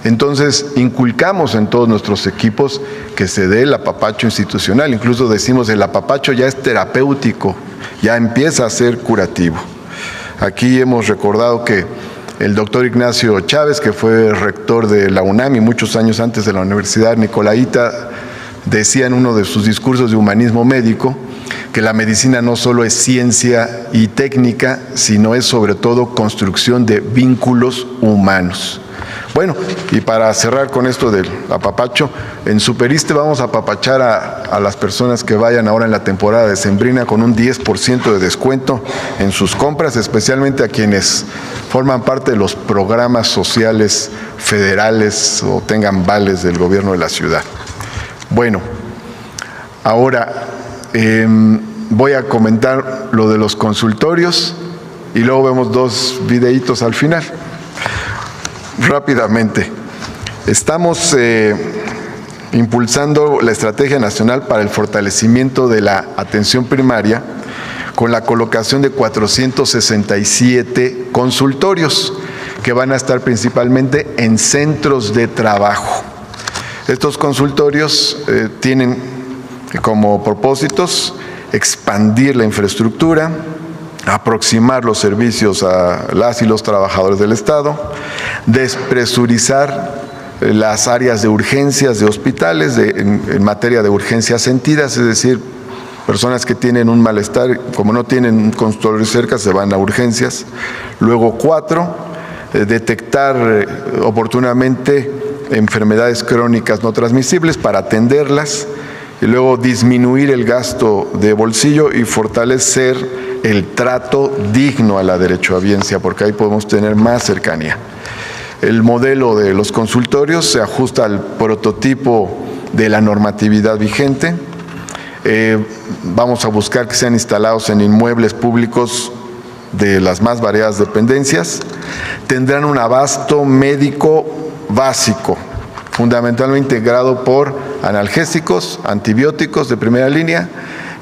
Entonces, inculcamos en todos nuestros equipos que se dé el apapacho institucional. Incluso decimos, el apapacho ya es terapéutico, ya empieza a ser curativo. Aquí hemos recordado que el doctor Ignacio Chávez, que fue rector de la UNAM y muchos años antes de la Universidad Nicolaita, decía en uno de sus discursos de humanismo médico que la medicina no solo es ciencia y técnica, sino es sobre todo construcción de vínculos humanos. Bueno, y para cerrar con esto del apapacho, en Superiste vamos a apapachar a las personas que vayan ahora en la temporada decembrina con un 10% de descuento en sus compras, especialmente a quienes forman parte de los programas sociales federales o tengan vales del gobierno de la ciudad. Bueno, ahora voy a comentar lo de los consultorios y luego vemos 2 videitos al final. Rápidamente, estamos impulsando la Estrategia Nacional para el Fortalecimiento de la Atención Primaria con la colocación de 467 consultorios que van a estar principalmente en centros de trabajo. Estos consultorios tienen como propósitos expandir la infraestructura, aproximar los servicios a las y los trabajadores del Estado, despresurizar las áreas de urgencias de hospitales en materia de urgencias sentidas, es decir, personas que tienen un malestar, como no tienen un consultorio cerca, se van a urgencias. Luego 4, detectar oportunamente enfermedades crónicas no transmisibles para atenderlas. Y luego disminuir el gasto de bolsillo y fortalecer el trato digno a la derechohabiencia, porque ahí podemos tener más cercanía. El modelo de los consultorios se ajusta al prototipo de la normatividad vigente. Vamos a buscar que sean instalados en inmuebles públicos de las más variadas dependencias. Tendrán un abasto médico básico, fundamentalmente integrado por analgésicos, antibióticos de primera línea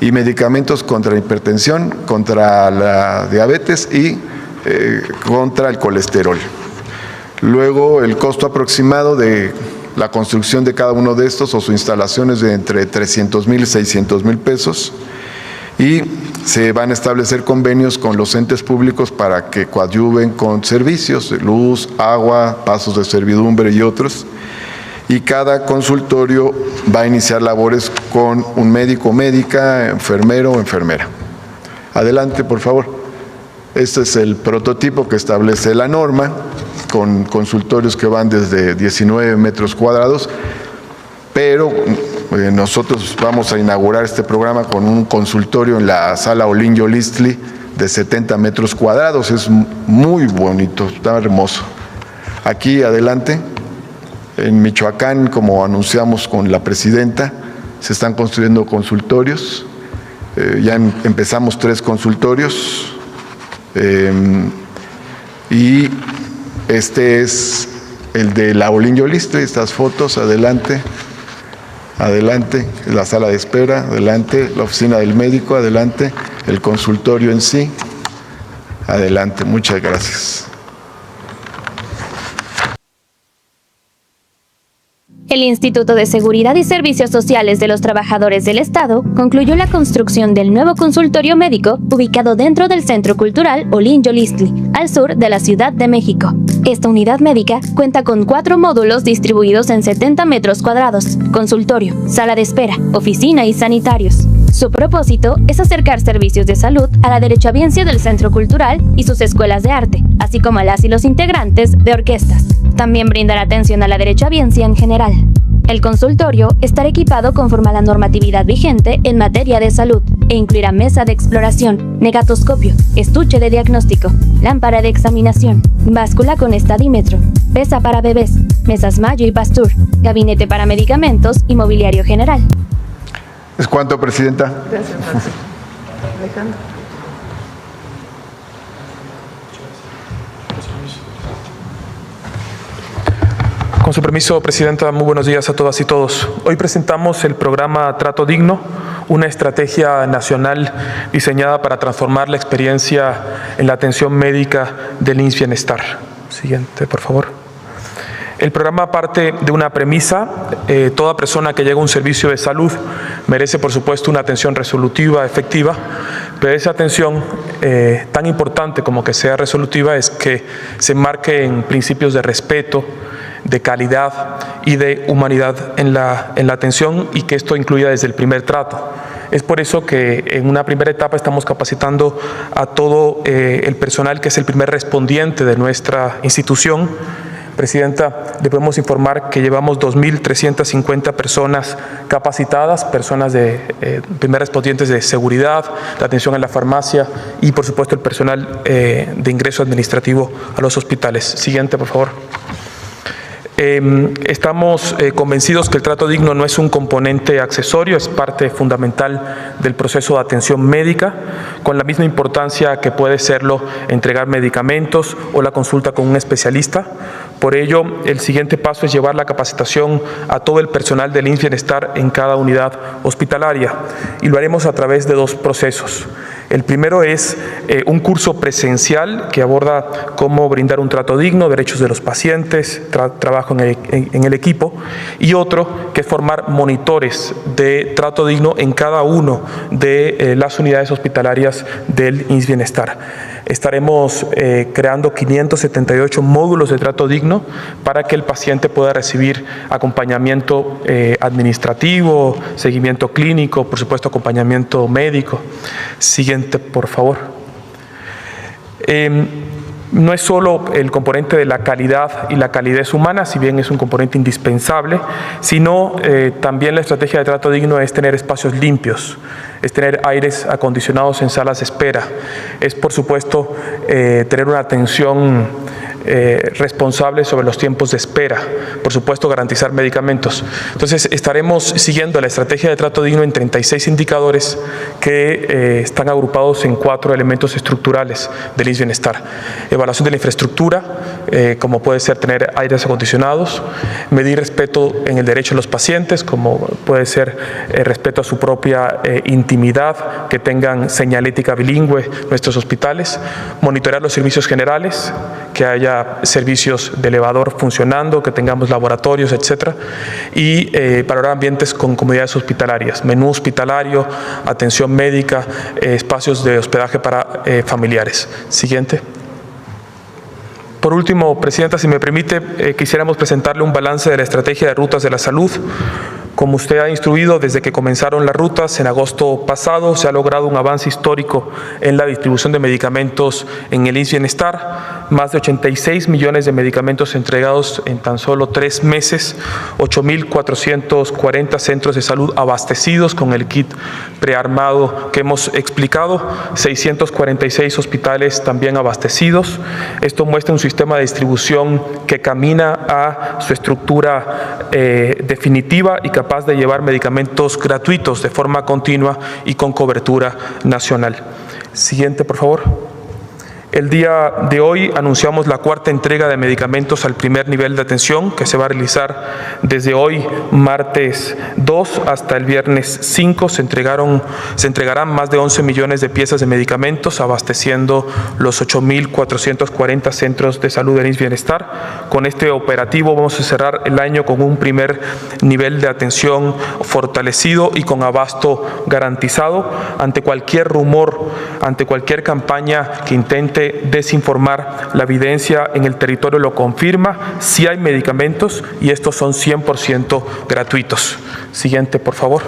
y medicamentos contra la hipertensión, contra la diabetes y contra el colesterol. Luego, el costo aproximado de la construcción de cada uno de estos o su instalación es de entre 300,000 y 600,000 pesos, y se van a establecer convenios con los entes públicos para que coadyuven con servicios de luz, agua, pasos de servidumbre y otros. Y cada consultorio va a iniciar labores con un médico o médica, enfermero o enfermera. Adelante, por favor. Este es el prototipo que establece la norma, con consultorios que van desde 19 metros cuadrados, pero nosotros vamos a inaugurar este programa con un consultorio en la sala Olin Yolistli de 70 metros cuadrados. Es muy bonito, está hermoso. Aquí, adelante. En Michoacán, como anunciamos con la presidenta, se están construyendo consultorios. Ya empezamos 3 consultorios. Y este es el de la Olin Yolistli, estas fotos, adelante, adelante, la sala de espera, adelante, la oficina del médico, adelante, el consultorio en sí, adelante, muchas gracias. El Instituto de Seguridad y Servicios Sociales de los Trabajadores del Estado concluyó la construcción del nuevo consultorio médico ubicado dentro del Centro Cultural Olin Yolistli, al sur de la Ciudad de México. Esta unidad médica cuenta con 4 módulos distribuidos en 70 metros cuadrados, consultorio, sala de espera, oficina y sanitarios. Su propósito es acercar servicios de salud a la derechohabiencia del Centro Cultural y sus escuelas de arte, así como a las y los integrantes de orquestas. También brindar atención a la derechohabiencia en general. El consultorio estará equipado conforme a la normatividad vigente en materia de salud e incluirá mesa de exploración, negatoscopio, estuche de diagnóstico, lámpara de examinación, báscula con estadímetro, pesa para bebés, mesas Mayo y Pasteur, gabinete para medicamentos y mobiliario general. ¿Es cuánto, presidenta? Gracias, Alejandro. Con su permiso, presidenta, muy buenos días a todas y todos. Hoy presentamos el programa Trato Digno, una estrategia nacional diseñada para transformar la experiencia en la atención médica del IMSS Bienestar. Siguiente, por favor. El programa parte de una premisa: toda persona que llega a un servicio de salud merece, por supuesto, una atención resolutiva, efectiva, pero esa atención, tan importante como que sea resolutiva, es que se enmarque en principios de respeto, de calidad y de humanidad en la atención, y que esto incluya desde el primer trato. Es por eso que en una primera etapa estamos capacitando a todo el personal que es el primer respondiente de nuestra institución. Presidenta, le podemos informar que llevamos 2.350 personas capacitadas, personas de primer respondientes de seguridad, de atención en la farmacia y, por supuesto, el personal de ingreso administrativo a los hospitales. Siguiente, por favor. Estamos convencidos que el trato digno no es un componente accesorio, es parte fundamental del proceso de atención médica, con la misma importancia que puede serlo entregar medicamentos o la consulta con un especialista. Por ello, el siguiente paso es llevar la capacitación a todo el personal del IMSS Bienestar en cada unidad hospitalaria, y lo haremos a través de 2 procesos. El primero es un curso presencial que aborda cómo brindar un trato digno, derechos de los pacientes, trabajo en el equipo, y otro que es formar monitores de trato digno en cada uno de las unidades hospitalarias del IMSS Bienestar. Estaremos creando 578 módulos de trato digno digno para que el paciente pueda recibir acompañamiento administrativo, seguimiento clínico, por supuesto acompañamiento médico. Siguiente, por favor. No es solo el componente de la calidad y la calidez humana, si bien es un componente indispensable, sino también la estrategia de trato digno es tener espacios limpios, es tener aires acondicionados en salas de espera, es por supuesto tener una atención responsable sobre los tiempos de espera, por supuesto garantizar medicamentos. Entonces estaremos siguiendo la estrategia de trato digno en 36 indicadores que están agrupados en 4 elementos estructurales del IMSS Bienestar: evaluación de la infraestructura, como puede ser tener aires acondicionados; medir respeto en el derecho de los pacientes, como puede ser respeto a su propia intimidad, que tengan señalética bilingüe nuestros hospitales; monitorear los servicios generales, que haya servicios de elevador funcionando, que tengamos laboratorios, etcétera, y valorar ambientes con comodidades hospitalarias, menú hospitalario, atención médica, espacios de hospedaje para familiares. Siguiente. Por último, Presidenta, si me permite, quisiéramos presentarle un balance de la estrategia de rutas de la salud. Como usted ha instruido, desde que comenzaron las rutas en agosto pasado, se ha logrado un avance histórico en la distribución de medicamentos en el IMSS Bienestar. Más de 86 millones de medicamentos entregados en tan solo 3 meses, 8.440 centros de salud abastecidos con el kit prearmado que hemos explicado, 646 hospitales también abastecidos. Esto muestra un sistema de distribución que camina a su estructura definitiva y capaz de llevar medicamentos gratuitos de forma continua y con cobertura nacional. Siguiente, por favor. El día de hoy anunciamos la 4ª entrega de medicamentos al primer nivel de atención, que se va a realizar desde hoy, martes 2, hasta el viernes 5. Se entregarán más de 11 millones de piezas de medicamentos, abasteciendo los 8.440 centros de salud del IMSS Bienestar. Con este operativo vamos a cerrar el año con un primer nivel de atención fortalecido y con abasto garantizado. Ante cualquier rumor, ante cualquier campaña que intente desinformar, la evidencia en el territorio lo confirma: sí hay medicamentos y estos son 100% gratuitos. Siguiente, por favor.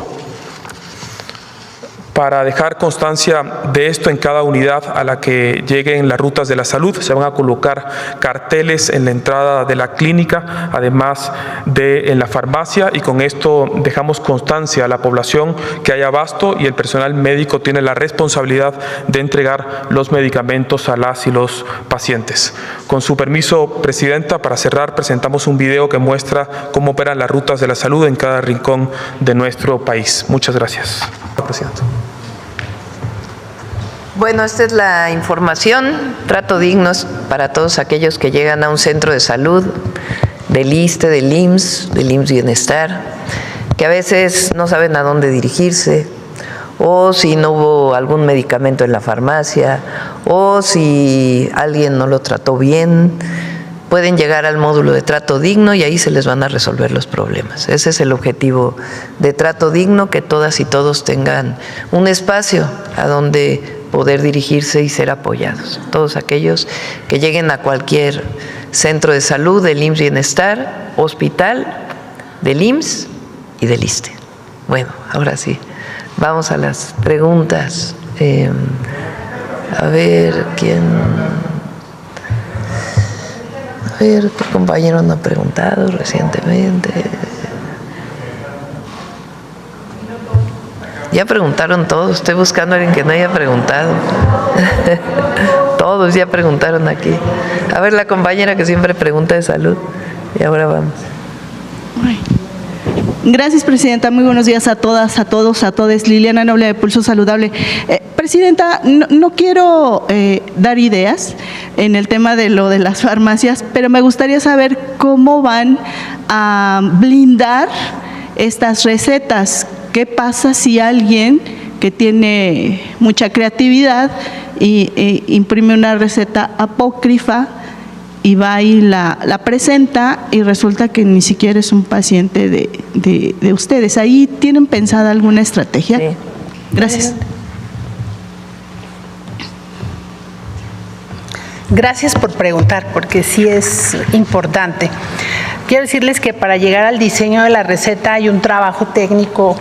Para dejar constancia de esto en cada unidad a la que lleguen las rutas de la salud, se van a colocar carteles en la entrada de la clínica, además de en la farmacia, y con esto dejamos constancia a la población que hay abasto y el personal médico tiene la responsabilidad de entregar los medicamentos a las y los pacientes. Con su permiso, Presidenta, para cerrar, presentamos un video que muestra cómo operan las rutas de la salud en cada rincón de nuestro país. Muchas gracias, Presidenta. Bueno, esta es la información, trato digno para todos aquellos que llegan a un centro de salud del ISSSTE, del IMSS Bienestar, que a veces no saben a dónde dirigirse, o si no hubo algún medicamento en la farmacia, o si alguien no lo trató bien. Pueden llegar al módulo de trato digno y ahí se les van a resolver los problemas. Ese es el objetivo de trato digno, que todas y todos tengan un espacio a donde poder dirigirse y ser apoyados. Todos aquellos que lleguen a cualquier centro de salud del IMSS Bienestar, hospital, del IMSS y del ISSSTE. Bueno, ahora sí, vamos a las preguntas. A ver, ¿qué compañero no ha preguntado recientemente? Ya preguntaron todos, estoy buscando a alguien que no haya preguntado. Todos ya preguntaron aquí. A ver, la compañera que siempre pregunta de salud. Y ahora vamos. Gracias, Presidenta. Muy buenos días a todas, a todos, a todes. Liliana Noble, de Pulso Saludable. Presidenta, no quiero dar ideas en el tema de lo de las farmacias, pero me gustaría saber cómo van a blindar estas recetas. ¿Qué pasa si alguien que tiene mucha creatividad y imprime una receta apócrifa y va y la presenta y resulta que ni siquiera es un paciente de ustedes? ¿Ahí tienen pensada alguna estrategia? Sí. Gracias. Gracias por preguntar, porque sí es importante. Quiero decirles que para llegar al diseño de la receta hay un trabajo técnico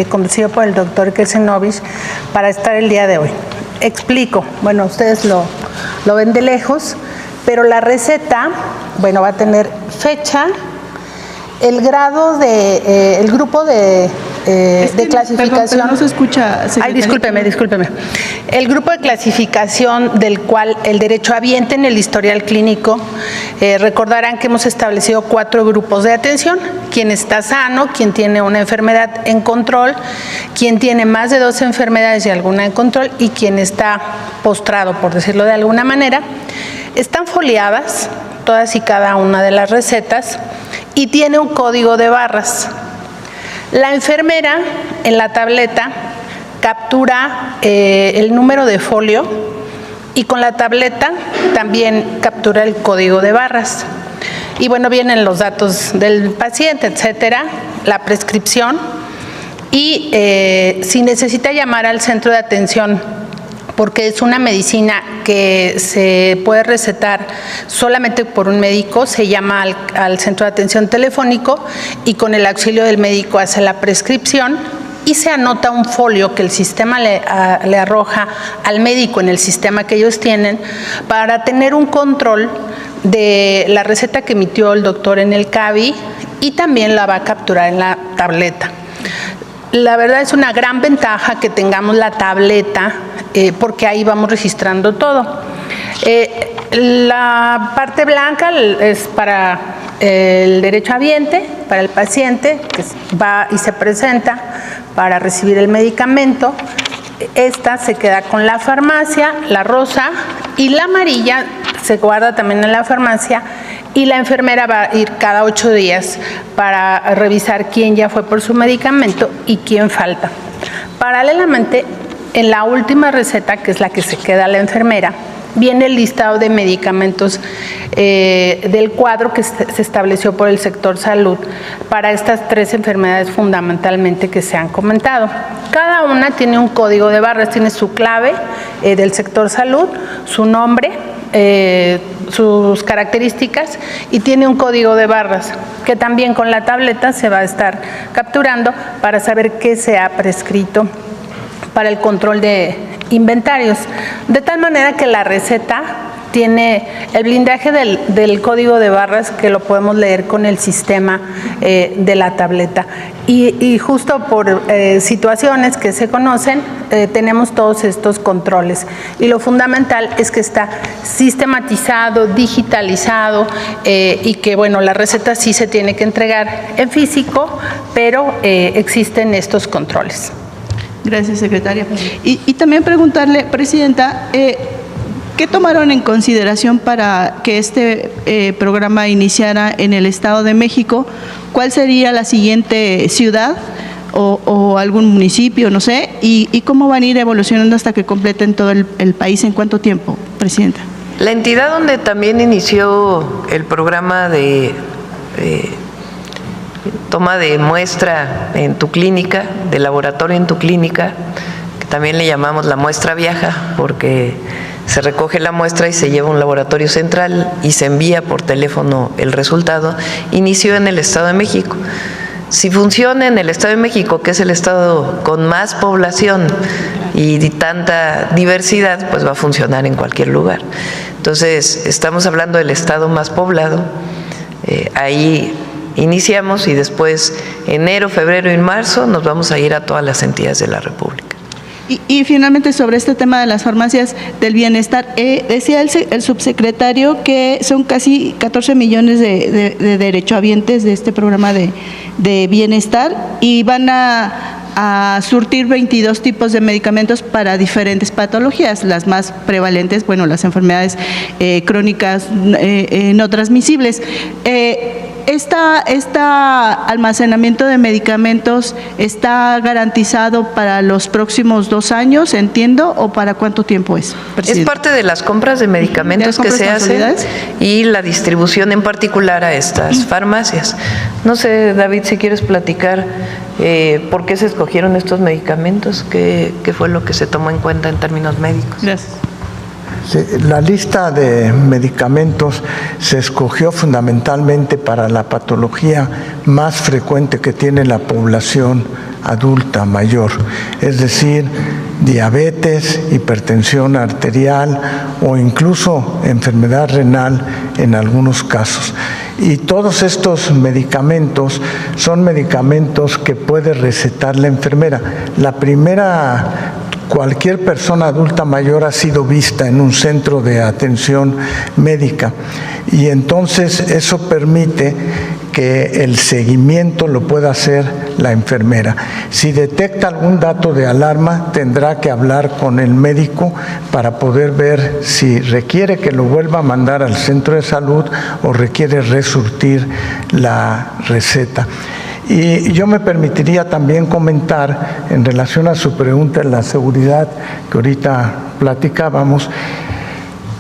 conducido por el doctor Kesenovich para estar el día de hoy. Explico, bueno, ustedes lo ven de lejos, pero la receta, bueno, va a tener fecha, el grado de, el grupo de clasificación. Perdón, no se escucha, secretaria. Ay, discúlpeme. El grupo de clasificación del cual el derechohabiente en el historial clínico, recordarán que hemos establecido 4 grupos de atención: quien está sano, quien tiene una enfermedad en control, quien tiene más de 2 enfermedades y alguna en control, y quien está postrado, por decirlo de alguna manera. Están foliadas todas y cada una de las recetas y tiene un código de barras. La enfermera en la tableta captura el número de folio y con la tableta también captura el código de barras. Y bueno, vienen los datos del paciente, etcétera, la prescripción y si necesita llamar al centro de atención, porque es una medicina que se puede recetar solamente por un médico, se llama al centro de atención telefónico y con el auxilio del médico hace la prescripción y se anota un folio que el sistema le arroja al médico en el sistema que ellos tienen para tener un control de la receta que emitió el doctor en el CABI y también la va a capturar en la tableta. La verdad es una gran ventaja que tengamos la tableta porque ahí vamos registrando todo. La parte blanca es para el derechohabiente, para el paciente que va y se presenta para recibir el medicamento. Esta se queda con la farmacia, la rosa, y la amarilla se guarda también en la farmacia y la enfermera va a ir cada 8 días para revisar quién ya fue por su medicamento y quién falta. Paralelamente, en la última receta, que es la que se queda la enfermera, viene el listado de medicamentos del cuadro que se estableció por el sector salud para estas 3 enfermedades fundamentalmente que se han comentado. Cada una tiene un código de barras, tiene su clave del sector salud, su nombre, sus características y tiene un código de barras que también con la tableta se va a estar capturando para saber qué se ha prescrito para el control de inventarios, de tal manera que la receta tiene el blindaje del código de barras que lo podemos leer con el sistema de la tableta. Y justo por situaciones que se conocen, tenemos todos estos controles. Y lo fundamental es que está sistematizado, digitalizado y que, bueno, la receta sí se tiene que entregar en físico, pero existen estos controles. Gracias, secretaria. Y también preguntarle, Presidenta, ¿qué tomaron en consideración para que este programa iniciara en el Estado de México? ¿Cuál sería la siguiente ciudad o algún municipio, no sé? ¿Y cómo van a ir evolucionando hasta que completen todo el país? ¿En cuánto tiempo, Presidenta? La entidad donde también inició el programa de toma de muestra en tu clínica, de laboratorio en tu clínica, que también le llamamos la muestra viaja, porque se recoge la muestra y se lleva a un laboratorio central y se envía por teléfono el resultado, inició en el Estado de México. Si funciona en el Estado de México, que es el estado con más población y tanta diversidad, pues va a funcionar en cualquier lugar. Entonces, estamos hablando del estado más poblado, ahí iniciamos y después enero, febrero y marzo nos vamos a ir a todas las entidades de la República. Y finalmente sobre este tema de las farmacias del bienestar, decía el subsecretario que son casi 14 millones de derechohabientes de este programa de bienestar y van a surtir 22 tipos de medicamentos para diferentes patologías, las más prevalentes, bueno, las enfermedades crónicas no transmisibles. ¿Este almacenamiento de medicamentos está garantizado para los próximos 2 años, entiendo, o para cuánto tiempo es, Presidente? Es parte de las compras de medicamentos que se hacen y la distribución en particular a estas farmacias. No sé, David, si quieres platicar por qué se escogieron estos medicamentos, qué fue lo que se tomó en cuenta en términos médicos. Gracias. Sí, la lista de medicamentos se escogió fundamentalmente para la patología más frecuente que tiene la población adulta mayor, es decir, diabetes, hipertensión arterial o incluso enfermedad renal en algunos casos. Y todos estos medicamentos son medicamentos que puede recetar la enfermera. Cualquier persona adulta mayor ha sido vista en un centro de atención médica y entonces eso permite que el seguimiento lo pueda hacer la enfermera. Si detecta algún dato de alarma, tendrá que hablar con el médico para poder ver si requiere que lo vuelva a mandar al centro de salud o requiere resurtir la receta. Y yo me permitiría también comentar en relación a su pregunta en la seguridad que ahorita platicábamos,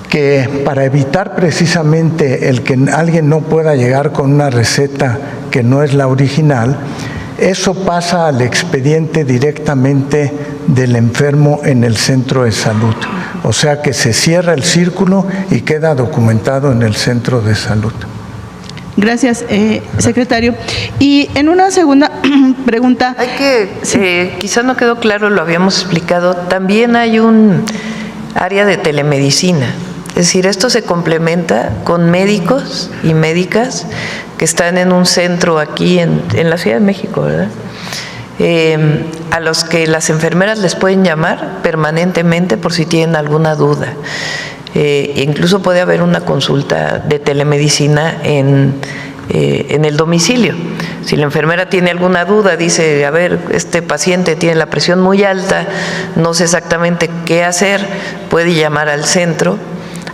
que para evitar precisamente el que alguien no pueda llegar con una receta que no es la original, eso pasa al expediente directamente del enfermo en el centro de salud. O sea que se cierra el círculo y queda documentado en el centro de salud. Gracias, secretario. Y en una segunda pregunta... Quizá no quedó claro, lo habíamos explicado, también hay un área de telemedicina. Es decir, esto se complementa con médicos y médicas que están en un centro aquí en la Ciudad de México, ¿verdad? A los que las enfermeras les pueden llamar permanentemente por si tienen alguna duda. Incluso puede haber una consulta de telemedicina en el domicilio. Si la enfermera tiene alguna duda, dice, a ver, este paciente tiene la presión muy alta, no sé exactamente qué hacer, puede llamar al centro,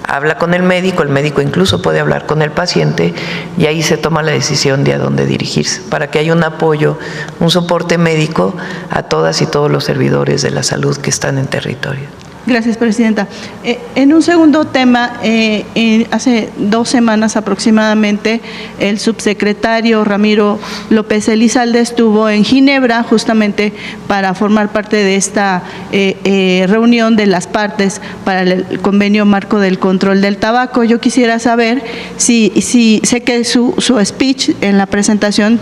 habla con el médico incluso puede hablar con el paciente y ahí se toma la decisión de a dónde dirigirse, para que haya un apoyo, un soporte médico a todas y todos los servidores de la salud que están en territorio. Gracias, presidenta. En un segundo tema, hace 2 semanas aproximadamente, el subsecretario Ramiro López Elizalde estuvo en Ginebra justamente para formar parte de esta reunión de las partes para el convenio marco del control del tabaco. Yo quisiera saber si sé que su speech en la presentación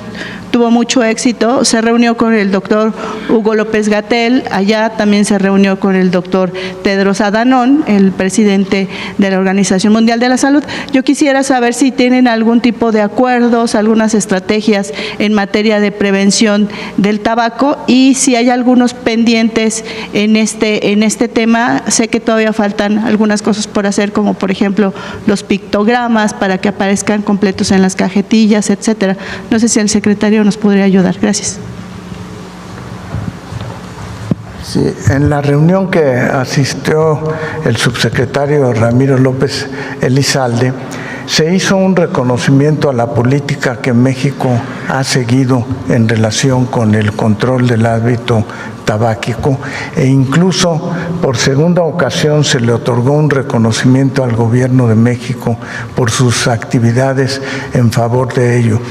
tuvo mucho éxito. Se reunió con el doctor Hugo López-Gatell, allá también se reunió con el doctor Tedros Adhanom, el presidente de la Organización Mundial de la Salud. Yo quisiera saber si tienen algún tipo de acuerdos, algunas estrategias en materia de prevención del tabaco y si hay algunos pendientes en este tema. Sé que todavía faltan algunas cosas por hacer, como por ejemplo los pictogramas para que aparezcan completos en las cajetillas, etcétera. No sé si el secretario nos podría ayudar. Gracias. Sí, en la reunión que asistió el subsecretario Ramiro López Elizalde, se hizo un reconocimiento a la política que México ha seguido en relación con el control del hábito tabáquico e incluso por segunda ocasión se le otorgó un reconocimiento al gobierno de México por sus actividades en favor de ello.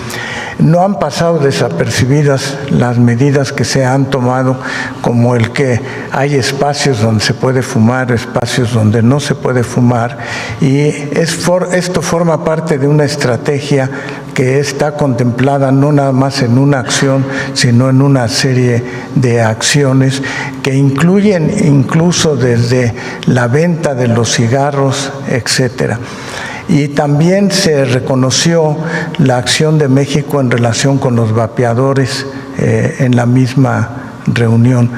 No han pasado desapercibidas las medidas que se han tomado, como el que hay espacios donde se puede fumar, espacios donde no se puede fumar, y esto forma parte de una estrategia que está contemplada no nada más en una acción, sino en una serie de acciones que incluyen incluso desde la venta de los cigarros, etcétera. Y también se reconoció la acción de México en relación con los vapeadores en la misma reunión.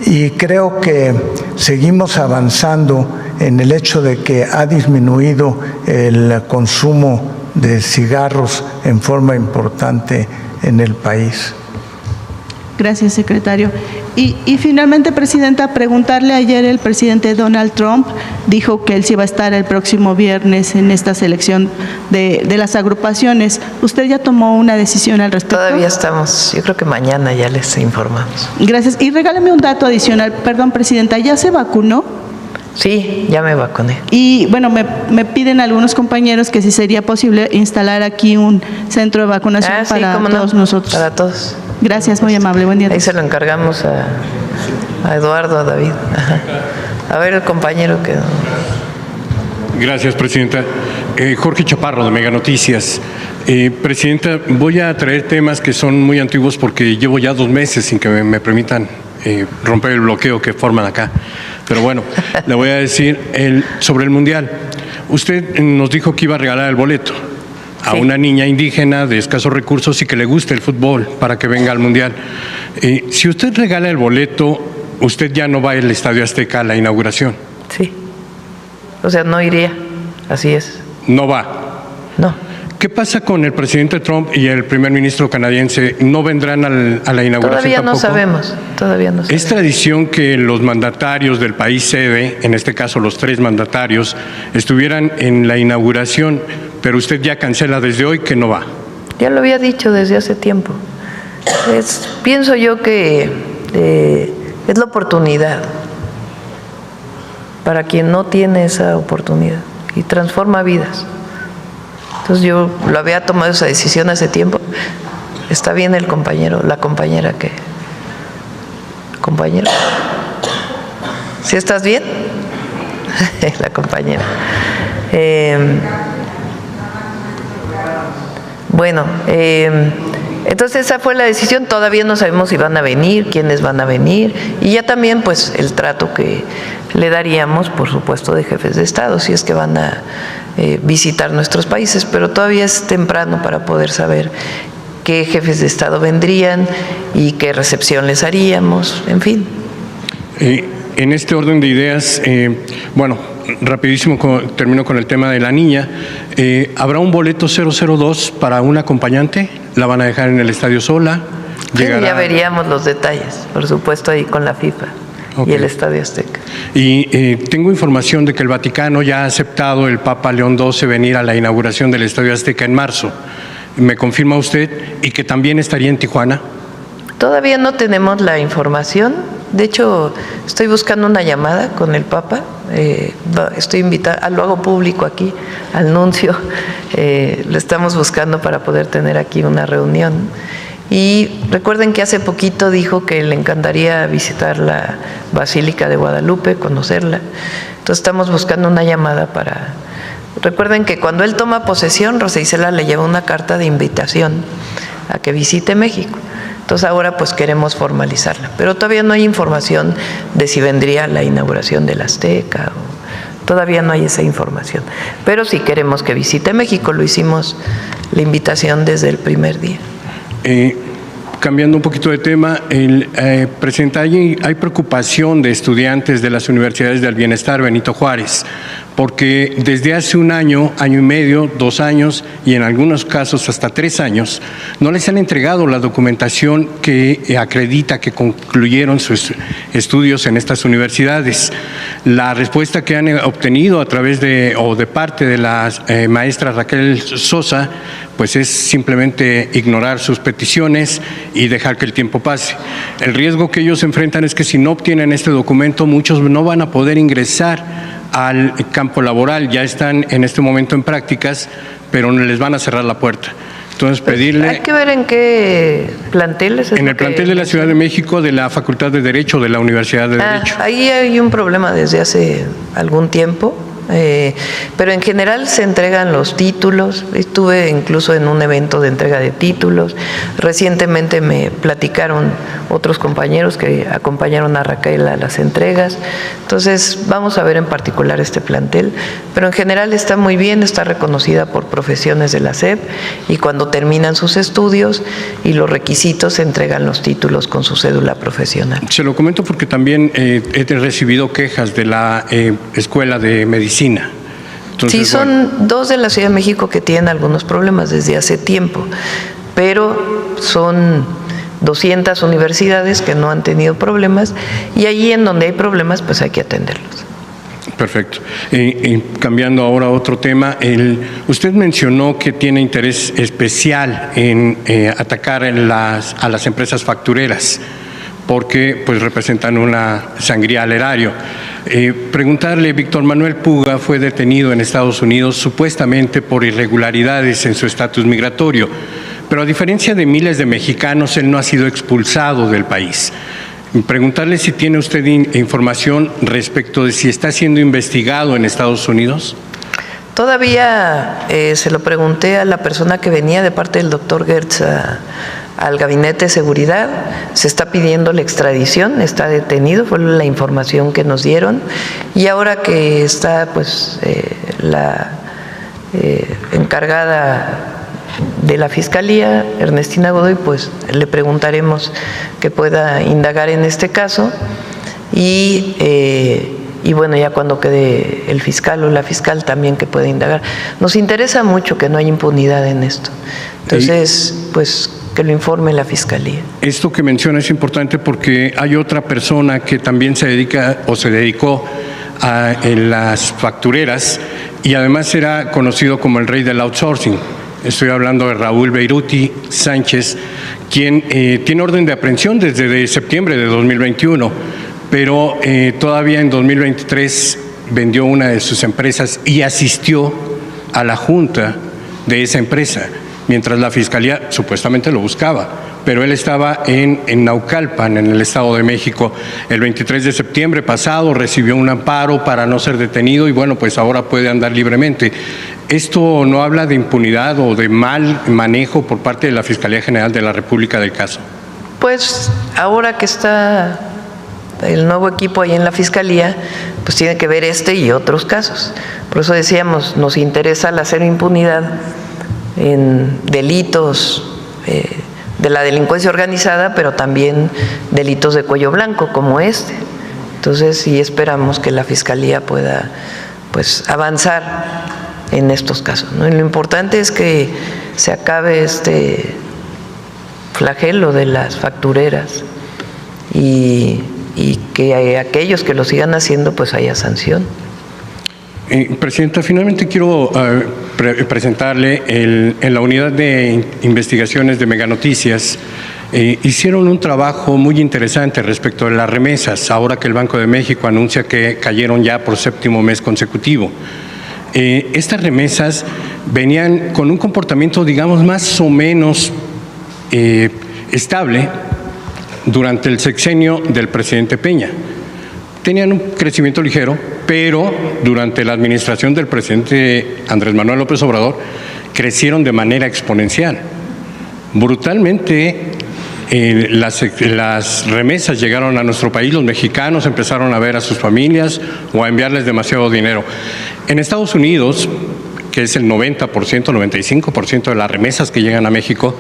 Y creo que seguimos avanzando en el hecho de que ha disminuido el consumo de cigarros en forma importante en el país. Gracias, secretario. Y finalmente, presidenta, preguntarle, ayer el presidente Donald Trump dijo que él sí va a estar el próximo viernes en esta selección de las agrupaciones. ¿Usted ya tomó una decisión al respecto? Todavía estamos, yo creo que mañana ya les informamos. Gracias. Y regáleme un dato adicional, perdón, presidenta, ¿ya se vacunó? Sí, ya me vacuné. Y bueno, me piden algunos compañeros que si sería posible instalar aquí un centro de vacunación para todos nosotros. Para todos. Gracias, muy amable. Buen día. Ahí se lo encargamos a Eduardo, a David. Ajá. A ver, el compañero que... Gracias, Presidenta. Jorge Chaparro, de Mega Noticias. Presidenta, voy a traer temas que son muy antiguos porque llevo ya 2 meses sin que me permitan romper el bloqueo que forman acá. Pero bueno, le voy a decir sobre el Mundial. Usted nos dijo que iba a regalar el boleto a una niña indígena de escasos recursos y que le guste el fútbol para que venga al Mundial. Si usted regala el boleto, usted ya no va al Estadio Azteca a la inauguración. Sí. O sea, no iría. Así es. No va. No. ¿Qué pasa con el presidente Trump y el primer ministro canadiense? ¿No vendrán a la inauguración Todavía tampoco? no sabemos. Todavía no sabemos. Es tradición que los mandatarios del país sede, en este caso los 3 mandatarios, estuvieran en la inauguración, pero usted ya cancela desde hoy que no va. Ya lo había dicho desde hace tiempo. Pienso yo que es la oportunidad para quien no tiene esa oportunidad y transforma vidas. Entonces yo lo había tomado esa decisión hace tiempo. Está bien el compañero, la compañera que... ¿Compañero? ¿Sí estás bien? La compañera. Bueno, entonces esa fue la decisión. Todavía no sabemos si van a venir, quiénes van a venir, y ya también pues el trato que le daríamos, por supuesto, de jefes de Estado, si es que van a visitar nuestros países, pero todavía es temprano para poder saber qué jefes de Estado vendrían y qué recepción les haríamos, en fin. En este orden de ideas, bueno, rapidísimo termino con el tema de la niña. ¿Habrá un boleto 002 para un acompañante? ¿La van a dejar en el estadio sola? Sí, ya veríamos los detalles, por supuesto, ahí con la FIFA. Okay. Y el Estadio Azteca. Y tengo información de que el Vaticano ya ha aceptado el Papa León XII venir a la inauguración del Estadio Azteca en marzo. ¿Me confirma usted? ¿Y que también estaría en Tijuana? Todavía no tenemos la información. De hecho, estoy buscando una llamada con el Papa. Estoy invitada, lo hago público aquí, al nuncio. Lo estamos buscando para poder tener aquí una reunión. Y recuerden que hace poquito dijo que le encantaría visitar la Basílica de Guadalupe, conocerla. Entonces estamos buscando una llamada para... Recuerden que cuando él toma posesión, Rosa Isela le lleva una carta de invitación a que visite México. Entonces ahora pues queremos formalizarla. Pero todavía no hay información de si vendría la inauguración del Azteca. Todavía no hay esa información. Pero sí queremos que visite México. Lo hicimos la invitación desde el primer día. Cambiando un poquito de tema, Presidenta, hay preocupación de estudiantes de las universidades del Bienestar Benito Juárez, porque desde hace 1 año, año y medio, 2 años y en algunos casos hasta 3 años, no les han entregado la documentación que acredita que concluyeron sus estudios en estas universidades. La respuesta que han obtenido a través de parte de la maestra Raquel Sosa, pues es simplemente ignorar sus peticiones y dejar que el tiempo pase. El riesgo que ellos enfrentan es que si no obtienen este documento, muchos no van a poder ingresar al campo laboral. Ya están en este momento en prácticas, pero no les van a cerrar la puerta. Entonces, pedirle... Hay que ver en qué planteles. En el plantel de la Ciudad de México, de la Facultad de Derecho, de la Universidad de Derecho. Ahí hay un problema desde hace algún tiempo. Pero en general se entregan los títulos. Estuve incluso en un evento de entrega de títulos. Recientemente me platicaron otros compañeros que acompañaron a Raquel a las entregas. Entonces vamos a ver en particular este plantel, pero en general está muy bien, está reconocida por profesiones de la SEP, y cuando terminan sus estudios y los requisitos se entregan los títulos con su cédula profesional. Se lo comento porque también he recibido quejas de la Escuela de Medicina. Entonces, sí, son 2 de la Ciudad de México que tienen algunos problemas desde hace tiempo, pero son 200 universidades que no han tenido problemas, y allí en donde hay problemas pues hay que atenderlos. Perfecto. Cambiando ahora a otro tema, usted mencionó que tiene interés especial en atacar a las empresas factureras, porque pues representan una sangría al erario. Preguntarle, Víctor Manuel Puga fue detenido en Estados Unidos supuestamente por irregularidades en su estatus migratorio, pero a diferencia de miles de mexicanos, él no ha sido expulsado del país. Preguntarle si tiene usted información respecto de si está siendo investigado en Estados Unidos. Todavía se lo pregunté a la persona que venía de parte del doctor Gertz al Gabinete de Seguridad. Se está pidiendo la extradición, está detenido, fue la información que nos dieron. Y ahora que está pues la encargada de la Fiscalía, Ernestina Godoy, pues le preguntaremos que pueda indagar en este caso. Y bueno, ya cuando quede el fiscal o la fiscal también que pueda indagar. Nos interesa mucho que no haya impunidad en esto. Entonces, pues que lo informe la Fiscalía. Esto que menciona es importante porque hay otra persona que también se dedica o se dedicó en las factureras y además era conocido como el rey del outsourcing. Estoy hablando de Raúl Beiruti Sánchez, quien tiene orden de aprehensión desde septiembre de 2021. Pero todavía en 2023 vendió una de sus empresas y asistió a la junta de esa empresa, mientras la Fiscalía supuestamente lo buscaba. Pero él estaba en Naucalpan, en el Estado de México. El 23 de septiembre pasado recibió un amparo para no ser detenido y bueno, pues ahora puede andar libremente. ¿Esto no habla de impunidad o de mal manejo por parte de la Fiscalía General de la República del caso? Pues ahora que está el nuevo equipo ahí en la Fiscalía, pues tiene que ver este y otros casos. Por eso decíamos, nos interesa la cero impunidad en delitos de la delincuencia organizada, pero también delitos de cuello blanco como este. Entonces sí esperamos que la Fiscalía pueda pues avanzar en estos casos, ¿no? Y lo importante es que se acabe este flagelo de las factureras y que aquellos que lo sigan haciendo pues haya sanción. Presidenta, finalmente quiero presentarle en la unidad de investigaciones de Meganoticias. Hicieron un trabajo muy interesante respecto de las remesas, ahora que el Banco de México anuncia que cayeron ya por 7º mes consecutivo. Estas remesas venían con un comportamiento, digamos, más o menos estable durante el sexenio del presidente Peña. Tenían un crecimiento ligero, pero durante la administración del presidente Andrés Manuel López Obrador crecieron de manera exponencial. Brutalmente las remesas llegaron a nuestro país, los mexicanos empezaron a ver a sus familias o a enviarles demasiado dinero. En Estados Unidos, que es el 90%, 95% de las remesas que llegan a México,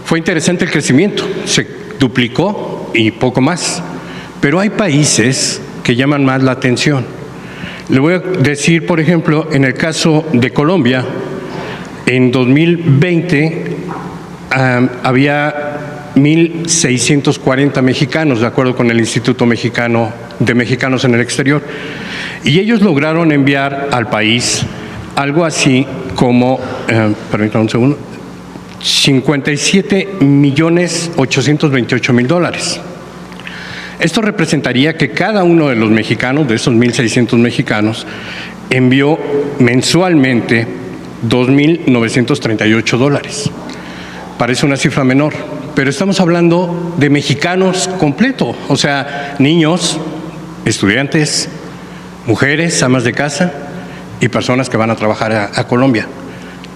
fue interesante el crecimiento, se duplicó y poco más. Pero hay países que llaman más la atención. Le voy a decir, por ejemplo, en el caso de Colombia, en 2020 había 1.640 mexicanos, de acuerdo con el Instituto Mexicano de Mexicanos en el Exterior, y ellos lograron enviar al país algo así como, permítanme un segundo, $57.828.000. Esto representaría que cada uno de los mexicanos, de esos 1.600 mexicanos, envió mensualmente $2.938. Parece una cifra menor, pero estamos hablando de mexicanos completo, o sea, niños, estudiantes, mujeres, amas de casa y personas que van a trabajar a Colombia.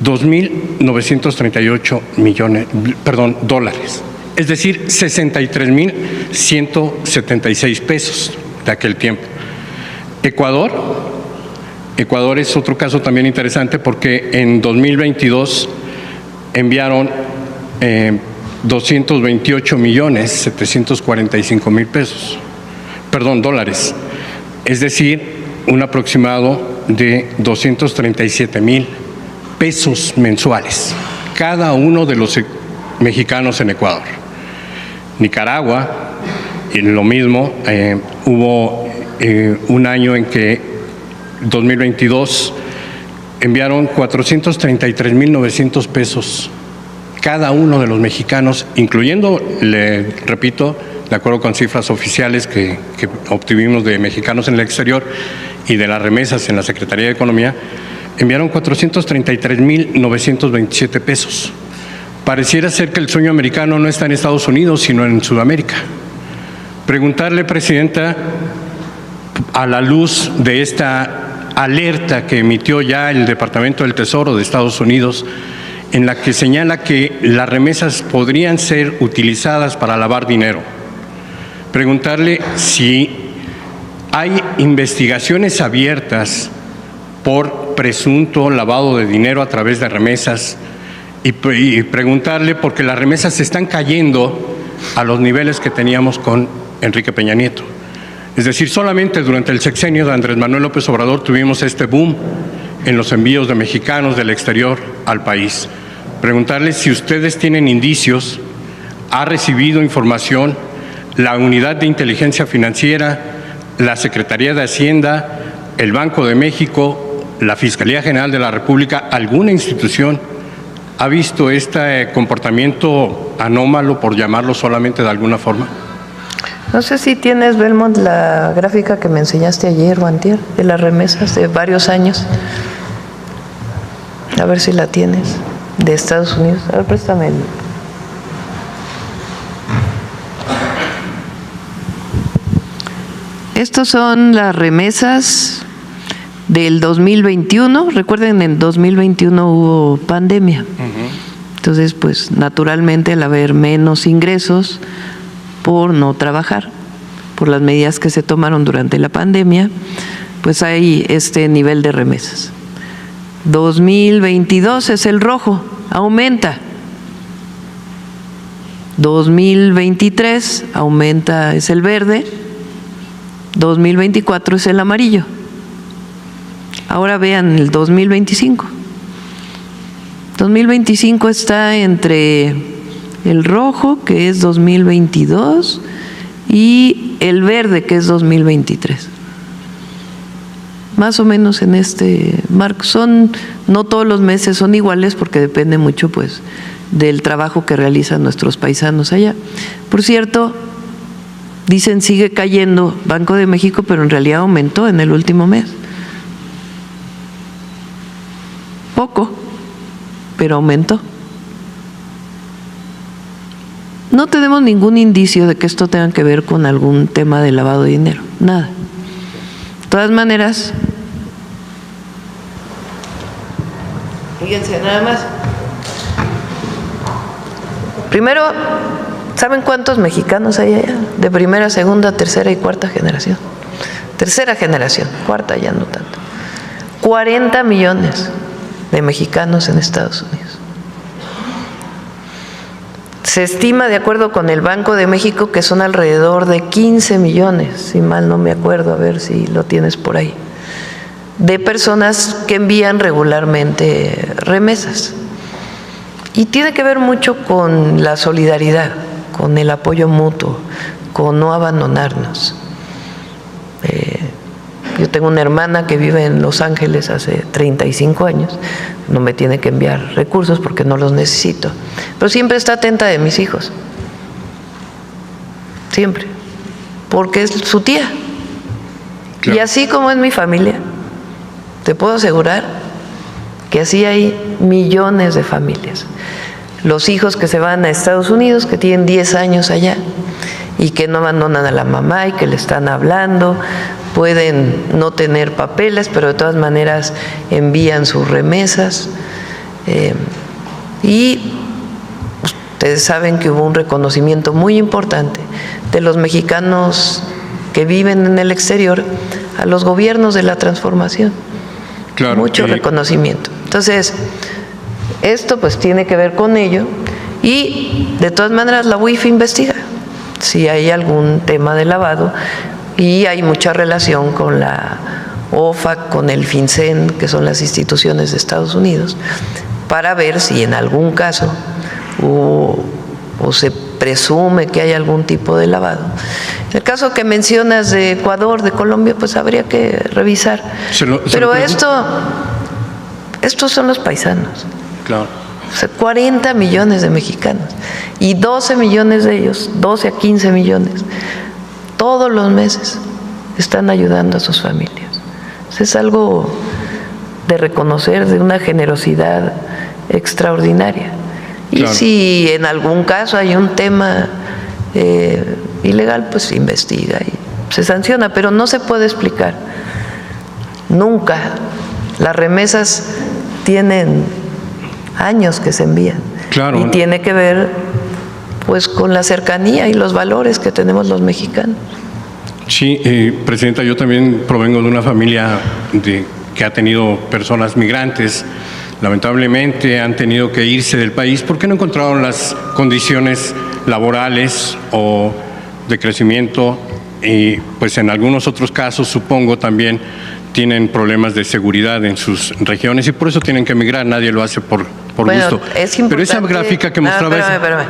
$2.938 dólares. Es decir, 63.176 pesos de aquel tiempo. Ecuador es otro caso también interesante porque en 2022 enviaron 228.745.000 pesos, dólares. Es decir, un aproximado de 237.000 pesos mensuales, cada uno de los mexicanos en Ecuador. Nicaragua, y lo mismo, hubo un año en que, 2022, enviaron 433.900 pesos cada uno de los mexicanos, incluyendo, le repito, de acuerdo con cifras oficiales que obtuvimos de mexicanos en el exterior y de las remesas en la Secretaría de Economía, enviaron 433.927 pesos. Pareciera ser que el sueño americano no está en Estados Unidos, sino en Sudamérica. Preguntarle, Presidenta, a la luz de esta alerta que emitió ya el Departamento del Tesoro de Estados Unidos, en la que señala que las remesas podrían ser utilizadas para lavar dinero. Preguntarle si hay investigaciones abiertas por presunto lavado de dinero a través de remesas y preguntarle porque las remesas se están cayendo a los niveles que teníamos con Enrique Peña Nieto. Es decir, solamente durante el sexenio de Andrés Manuel López Obrador tuvimos este boom en los envíos de mexicanos del exterior al país. Preguntarles si ustedes tienen indicios, ha recibido información, la Unidad de Inteligencia Financiera, la Secretaría de Hacienda, el Banco de México, la Fiscalía General de la República, alguna institución ha visto este comportamiento anómalo, por llamarlo solamente de alguna forma. No sé si tienes, Belmont, la gráfica que me enseñaste ayer o antier de las remesas de varios años. A ver si la tienes, de Estados Unidos. A ver, préstame el... Estos son las remesas del 2021. Recuerden, en 2021 hubo pandemia. Entonces, pues naturalmente al haber menos ingresos por no trabajar, por las medidas que se tomaron durante la pandemia, pues hay este nivel de remesas. 2022 es el rojo, aumenta. 2023 aumenta, es el verde. 2024 es el amarillo. Ahora vean el 2025. 2025 está entre el rojo, que es 2022, y el verde, que es 2023. Más o menos en este marco. No todos los meses son iguales porque depende mucho, pues, del trabajo que realizan nuestros paisanos allá. Por cierto, dicen sigue cayendo Banco de México, pero en realidad aumentó en el último mes. Poco, pero aumentó. No tenemos ningún indicio de que esto tenga que ver con algún tema de lavado de dinero, nada. De todas maneras, fíjense nada más. Primero, ¿saben cuántos mexicanos hay allá? De primera, segunda, tercera y cuarta generación. Tercera generación, cuarta ya no tanto. 40 millones de mexicanos en Estados Unidos. Se estima, de acuerdo con el Banco de México, que son alrededor de 15 millones, si mal no me acuerdo, a ver si lo tienes por ahí, de personas que envían regularmente remesas. Y tiene que ver mucho con la solidaridad, con el apoyo mutuo, con no abandonarnos. Yo tengo una hermana que vive en Los Ángeles hace 35 años, no me tiene que enviar recursos porque no los necesito, pero siempre está atenta de mis hijos, siempre, porque es su tía. Claro. Y así como es mi familia, te puedo asegurar que así hay millones de familias. Los hijos que se van a Estados Unidos, que tienen 10 años allá y que no abandonan a la mamá y que le están hablando, pueden no tener papeles, pero de todas maneras envían sus remesas. Y ustedes saben que hubo un reconocimiento muy importante de los mexicanos que viven en el exterior a los gobiernos de la transformación. Claro, mucho reconocimiento. Entonces, esto pues tiene que ver con ello y de todas maneras la UIF investiga si hay algún tema de lavado y hay mucha relación con la OFAC, con el FinCEN, que son las instituciones de Estados Unidos, para ver si en algún caso o se presume que hay algún tipo de lavado. En el caso que mencionas de Ecuador, de Colombia, pues habría que revisar. Pero estos son los paisanos. Claro. O sea, 40 millones de mexicanos y 12 millones de ellos, 12 a 15 millones, todos los meses están ayudando a sus familias. Es algo de reconocer, de una generosidad extraordinaria. Y claro, si en algún caso hay un tema ilegal, pues se investiga y se sanciona, pero no se puede explicar Nunca. Las remesas tienen años que se envían. Claro. Y tiene que ver pues con la cercanía y los valores que tenemos los mexicanos. Sí, Presidenta, yo también provengo de una familia que ha tenido personas migrantes. Lamentablemente han tenido que irse del país porque no encontraron las condiciones laborales o de crecimiento y pues en algunos otros casos supongo también tienen problemas de seguridad en sus regiones y por eso tienen que emigrar, nadie lo hace por gusto. Es importante, pero esa gráfica que mostraba... Espérame,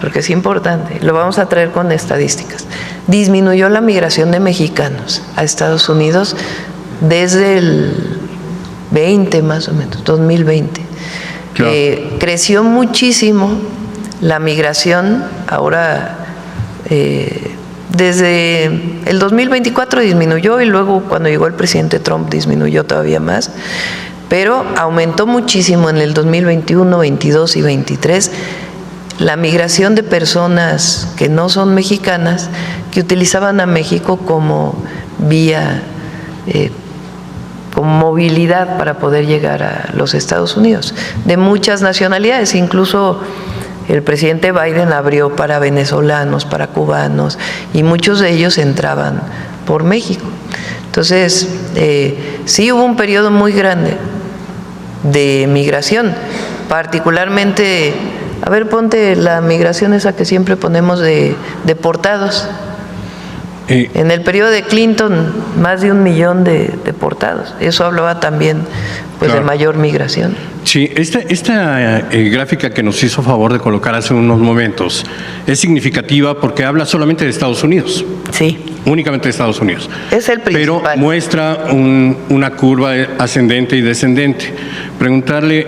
porque es importante, lo vamos a traer con estadísticas. Disminuyó la migración de mexicanos a Estados Unidos desde el 20 más o menos, 2020. Claro. Creció muchísimo la migración, ahora desde el 2024 disminuyó y luego cuando llegó el presidente Trump disminuyó todavía más, pero aumentó muchísimo en el 2021, 22 y 23 la migración de personas que no son mexicanas que utilizaban a México como vía, como movilidad para poder llegar a los Estados Unidos, de muchas nacionalidades, incluso el presidente Biden abrió para venezolanos, para cubanos, y muchos de ellos entraban por México. Entonces, sí hubo un periodo muy grande de migración, particularmente, a ver, ponte la migración esa que siempre ponemos de deportados. En el periodo de Clinton, más de 1 millón de deportados. Eso hablaba también pues, claro, de mayor migración. Sí, esta gráfica que nos hizo favor de colocar hace unos momentos es significativa porque habla solamente de Estados Unidos. Sí. Únicamente de Estados Unidos. Es el principal. Pero muestra una curva ascendente y descendente. Preguntarle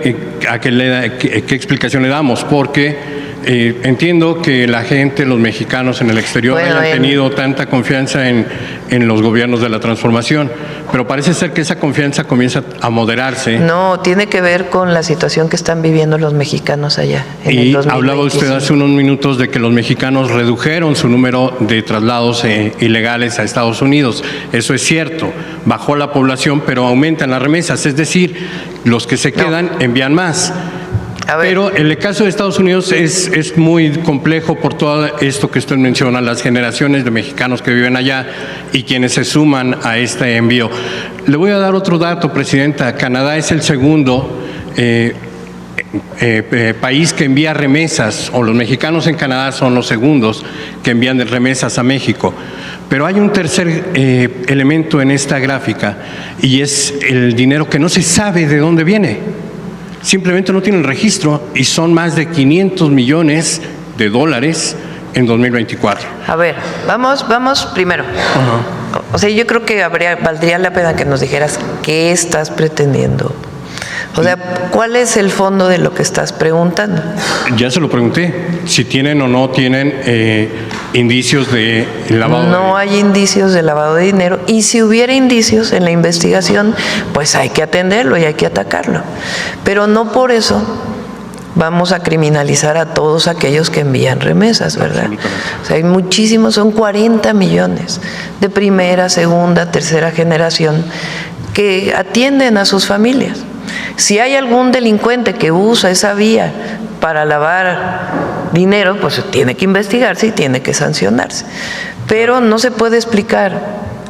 qué explicación le damos, porque entiendo que la gente, los mexicanos en el exterior hayan tenido tanta confianza en los gobiernos de la transformación, pero parece ser que esa confianza comienza a moderarse. No, tiene que ver con la situación que están viviendo los mexicanos allá. Y hablaba usted hace unos minutos de que los mexicanos redujeron su número de traslados ilegales a Estados Unidos. Eso es cierto, bajó la población, pero aumentan las remesas, es decir, los que se quedan envían más. Pero en el caso de Estados Unidos es muy complejo por todo esto que usted menciona, las generaciones de mexicanos que viven allá y quienes se suman a este envío. Le voy a dar otro dato, Presidenta. Canadá es el segundo país que envía remesas, o los mexicanos en Canadá son los segundos que envían remesas a México. Pero hay un tercer elemento en esta gráfica y es el dinero que no se sabe de dónde viene. Simplemente no tienen registro y son más de 500 millones de dólares en 2024. A ver, vamos primero. O sea, yo creo que valdría la pena que nos dijeras qué estás pretendiendo. O sea, ¿cuál es el fondo de lo que estás preguntando? Ya se lo pregunté, si tienen o no tienen indicios de lavado de dinero. No hay indicios de lavado de dinero y si hubiera indicios en la investigación, pues hay que atenderlo y hay que atacarlo. Pero no por eso vamos a criminalizar a todos aquellos que envían remesas, ¿verdad? O sea, hay muchísimos, son 40 millones de primera, segunda, tercera generación que atienden a sus familias. Si hay algún delincuente que usa esa vía para lavar dinero, pues tiene que investigarse y tiene que sancionarse. Pero no se puede explicar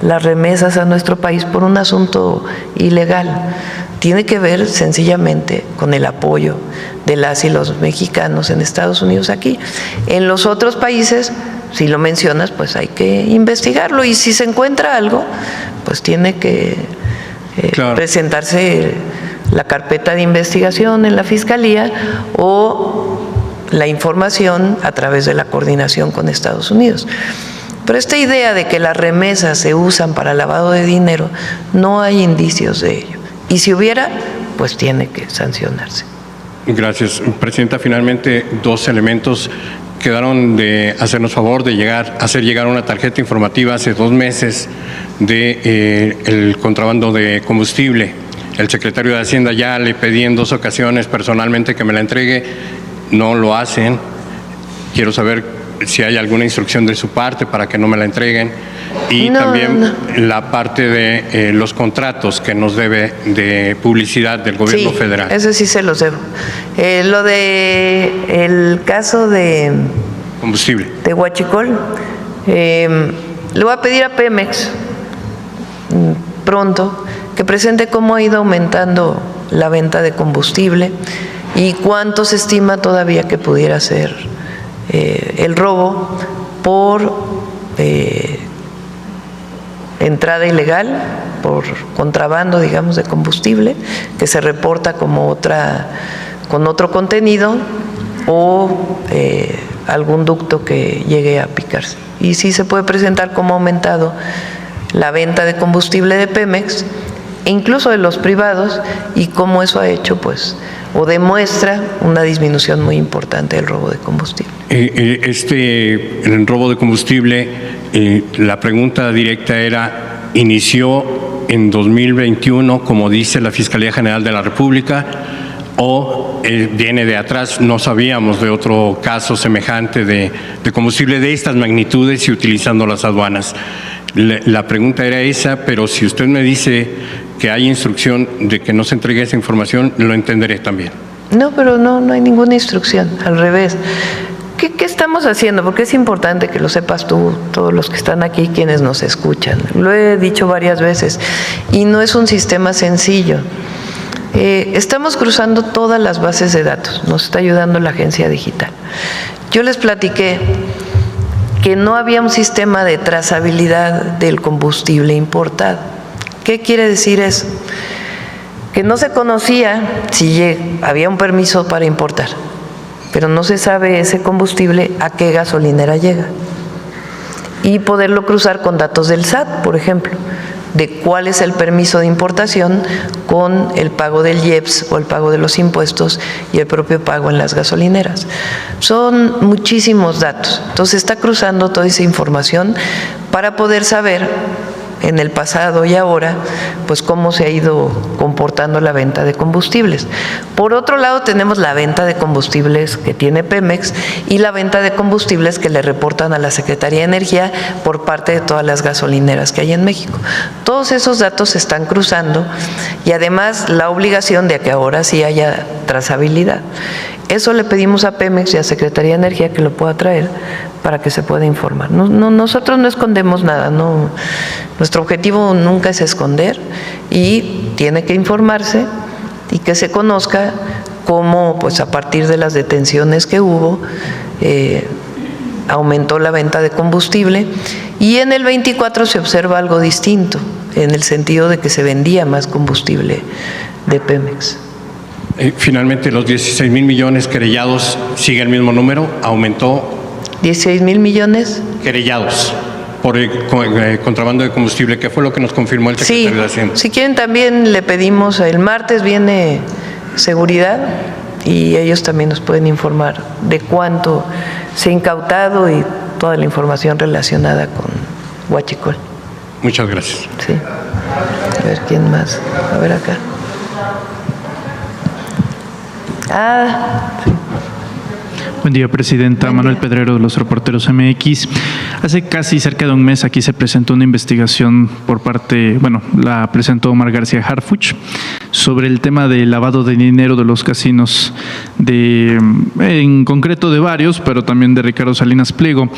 las remesas a nuestro país por un asunto ilegal. Tiene que ver sencillamente con el apoyo de las y los mexicanos en Estados Unidos aquí. En los otros países, si lo mencionas, pues hay que investigarlo y si se encuentra algo, pues tiene que presentarse la carpeta de investigación en la Fiscalía o la información a través de la coordinación con Estados Unidos. Pero esta idea de que las remesas se usan para lavado de dinero, no hay indicios de ello. Y si hubiera, pues tiene que sancionarse. Gracias, Presidenta. Finalmente, 2 elementos quedaron de hacernos favor de hacer llegar una tarjeta informativa hace 2 meses de el contrabando de combustible. El secretario de Hacienda ya le pedí en 2 ocasiones personalmente que me la entregue, no lo hacen. Quiero saber si hay alguna instrucción de su parte para que no me la entreguen. Y también la parte de los contratos que nos debe de publicidad del gobierno federal. Eso sí se los debo. Lo de el caso de combustible de Huachicol, le voy a pedir a Pemex pronto que presente cómo ha ido aumentando la venta de combustible y cuánto se estima todavía que pudiera ser el robo por entrada ilegal, por contrabando, digamos, de combustible, que se reporta como con otro contenido o algún ducto que llegue a picarse. Y sí se puede presentar cómo ha aumentado la venta de combustible de Pemex, e incluso de los privados, y cómo eso ha hecho, pues, o demuestra una disminución muy importante del robo de combustible. El robo de combustible, la pregunta directa era, ¿inició en 2021, como dice la Fiscalía General de la República, o viene de atrás? No sabíamos de otro caso semejante de combustible de estas magnitudes y utilizando las aduanas. La pregunta era esa, pero si usted me dice que hay instrucción de que no se entregue esa información, lo entenderé también. No, pero no hay ninguna instrucción, al revés. ¿Qué estamos haciendo? Porque es importante que lo sepas tú, todos los que están aquí, quienes nos escuchan. Lo he dicho varias veces, y no es un sistema sencillo. Estamos cruzando todas las bases de datos, nos está ayudando la agencia digital. Yo les platiqué que no había un sistema de trazabilidad del combustible importado. ¿Qué quiere decir eso? Que no se conocía si había un permiso para importar, pero no se sabe ese combustible a qué gasolinera llega. Y poderlo cruzar con datos del SAT, por ejemplo, de cuál es el permiso de importación con el pago del IEPS o el pago de los impuestos y el propio pago en las gasolineras. Son muchísimos datos. Entonces está cruzando toda esa información para poder saber en el pasado y ahora, pues cómo se ha ido comportando la venta de combustibles. Por otro lado, tenemos la venta de combustibles que tiene Pemex y la venta de combustibles que le reportan a la Secretaría de Energía por parte de todas las gasolineras que hay en México. Todos esos datos se están cruzando y además la obligación de que ahora sí haya trazabilidad. Eso le pedimos a Pemex y a Secretaría de Energía que lo pueda traer para que se pueda informar. Nosotros no escondemos nada, nuestro objetivo nunca es esconder y tiene que informarse y que se conozca cómo, pues a partir de las detenciones que hubo, aumentó la venta de combustible y en el 24 se observa algo distinto, en el sentido de que se vendía más combustible de Pemex. Finalmente, los 16,000 millones querellados, ¿sigue el mismo número? ¿Aumentó? ¿16,000 millones? Querellados por el contrabando de combustible, que fue lo que nos confirmó el secretario de Hacienda. Si quieren también le pedimos, el martes viene Seguridad y ellos también nos pueden informar de cuánto se ha incautado y toda la información relacionada con Huachicol. Muchas gracias. Sí. A ver, ¿quién más? A ver acá. Sí. Buen día, Presidenta. Manuel Pedrero, de los Reporteros MX. Hace casi cerca de un mes aquí se presentó una investigación por parte, la presentó Omar García Harfuch, sobre el tema del lavado de dinero de los casinos, en concreto de varios, pero también de Ricardo Salinas Pliego.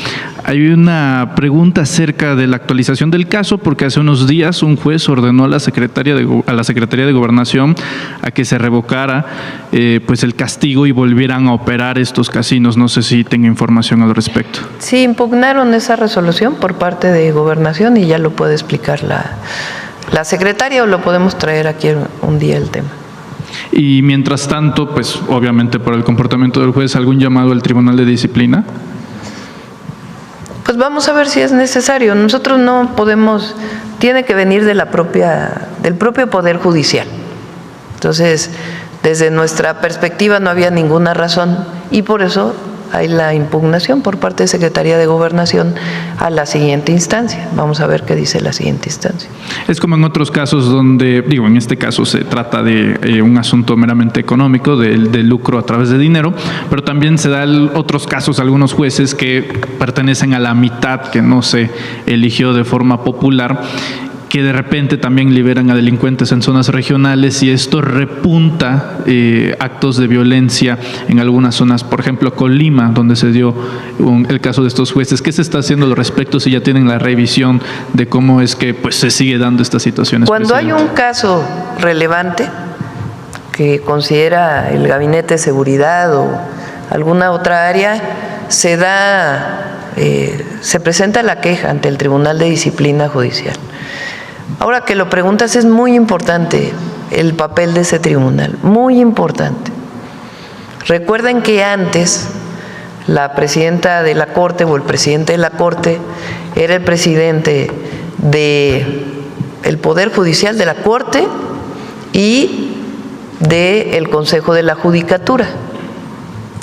Hay una pregunta acerca de la actualización del caso, porque hace unos días un juez ordenó a la Secretaría de Gobernación a que se revocara pues el castigo y volvieran a operar estos casinos. No sé si tenga información al respecto. Sí, impugnaron esa resolución por parte de Gobernación y ya lo puede explicar la secretaria, o lo podemos traer aquí un día el tema. Y mientras tanto, pues obviamente por el comportamiento del juez, ¿algún llamado al Tribunal de Disciplina? Pues vamos a ver si es necesario. Nosotros no podemos, tiene que venir del propio Poder Judicial. Entonces, desde nuestra perspectiva no había ninguna razón y por eso hay la impugnación por parte de Secretaría de Gobernación a la siguiente instancia. Vamos a ver qué dice la siguiente instancia. Es como en otros casos donde, digo, en este caso se trata de un asunto meramente económico, de lucro a través de dinero, pero también se da otros casos, algunos jueces que pertenecen a la mitad que no se eligió de forma popular, que de repente también liberan a delincuentes en zonas regionales y esto repunta actos de violencia en algunas zonas, por ejemplo Colima, donde se dio el caso de estos jueces. ¿Qué se está haciendo al respecto si ya tienen la revisión de cómo es que pues se sigue dando estas situaciones? Cuando hay un caso relevante que considera el Gabinete de Seguridad o alguna otra área, se presenta la queja ante el Tribunal de Disciplina Judicial. Ahora que lo preguntas, es muy importante el papel de ese tribunal, muy importante. Recuerden que antes la presidenta de la Corte o el presidente de la Corte era el presidente del Poder Judicial de la Corte y del Consejo de la Judicatura.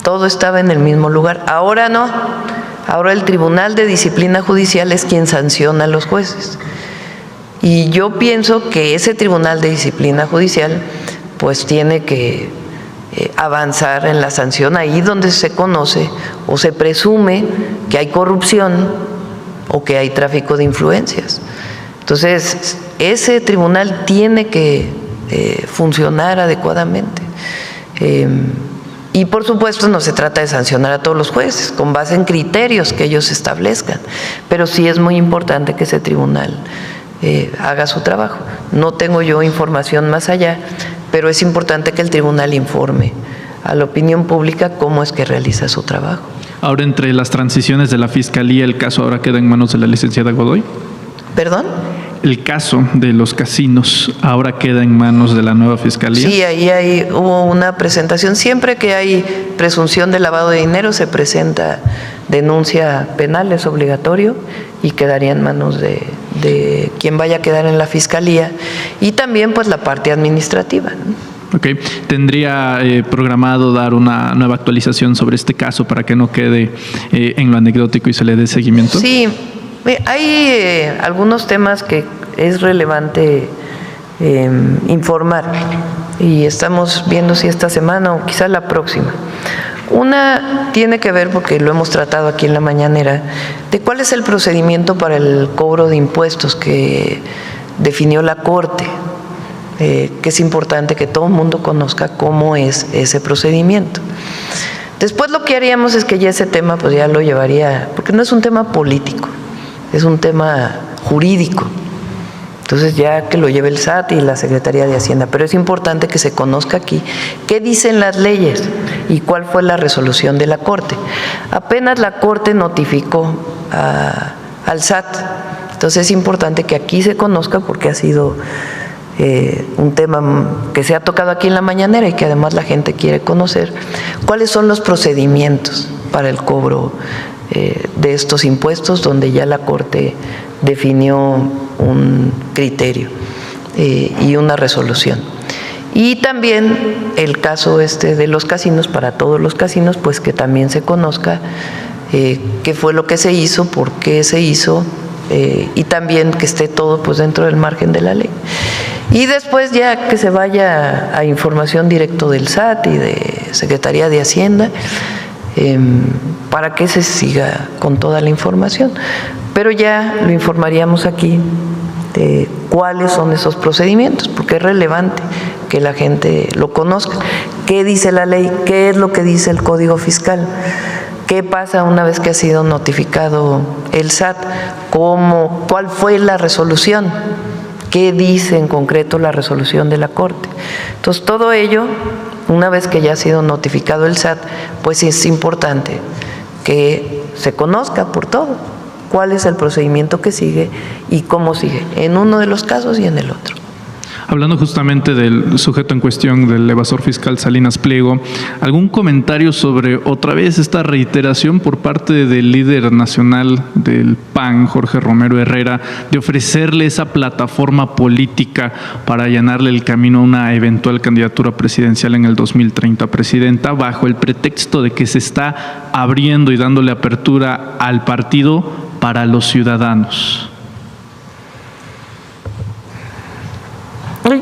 Todo estaba en el mismo lugar. Ahora no. Ahora el Tribunal de Disciplina Judicial es quien sanciona a los jueces. Y yo pienso que ese Tribunal de Disciplina Judicial pues tiene que avanzar en la sanción ahí donde se conoce o se presume que hay corrupción o que hay tráfico de influencias. Entonces, ese tribunal tiene que funcionar adecuadamente. Y por supuesto no se trata de sancionar a todos los jueces con base en criterios que ellos establezcan, pero sí es muy importante que ese tribunal haga su trabajo. No tengo yo información más allá, pero es importante que el tribunal informe a la opinión pública cómo es que realiza su trabajo. Ahora, entre las transiciones de la Fiscalía, ¿el caso ahora queda en manos de la licenciada Godoy? ¿Perdón? ¿El caso de los casinos ahora queda en manos de la nueva Fiscalía? Sí, ahí hubo una presentación. Siempre que hay presunción de lavado de dinero se presenta denuncia penal, es obligatorio, y quedaría en manos de quien vaya a quedar en la Fiscalía y también pues la parte administrativa, ¿no? Ok. ¿Tendría programado dar una nueva actualización sobre este caso para que no quede en lo anecdótico y se le dé seguimiento? Sí, hay algunos temas que es relevante informar y estamos viendo si esta semana o quizá la próxima. Una tiene que ver, porque lo hemos tratado aquí en la mañanera, de cuál es el procedimiento para el cobro de impuestos que definió la Corte, que es importante que todo el mundo conozca cómo es ese procedimiento. Después lo que haríamos es que ya ese tema pues ya lo llevaría, porque no es un tema político, es un tema jurídico. Entonces ya que lo lleve el SAT y la Secretaría de Hacienda, pero es importante que se conozca aquí qué dicen las leyes y cuál fue la resolución de la Corte. Apenas la Corte notificó al SAT, entonces es importante que aquí se conozca porque ha sido un tema que se ha tocado aquí en la mañanera y que además la gente quiere conocer cuáles son los procedimientos para el cobro de estos impuestos, donde ya la Corte definió un criterio y una resolución. Y también el caso de los casinos, para todos los casinos, pues que también se conozca qué fue lo que se hizo, por qué se hizo, y también que esté todo pues dentro del margen de la ley. Y después ya que se vaya a información directo del SAT y de Secretaría de Hacienda, para que se siga con toda la información. Pero ya lo informaríamos aquí de cuáles son esos procedimientos, porque es relevante que la gente lo conozca. ¿Qué dice la ley? ¿Qué es lo que dice el Código Fiscal? ¿Qué pasa una vez que ha sido notificado el SAT? ¿Cuál fue la resolución? ¿Qué dice en concreto la resolución de la Corte? Entonces, todo ello, una vez que ya ha sido notificado el SAT, pues es importante que se conozca por todo cuál es el procedimiento que sigue y cómo sigue, en uno de los casos y en el otro. Hablando justamente del sujeto en cuestión, del evasor fiscal Salinas Pliego, ¿algún comentario sobre otra vez esta reiteración por parte del líder nacional del PAN, Jorge Romero Herrera, de ofrecerle esa plataforma política para allanarle el camino a una eventual candidatura presidencial en el 2030, presidenta, bajo el pretexto de que se está abriendo y dándole apertura al partido para los ciudadanos?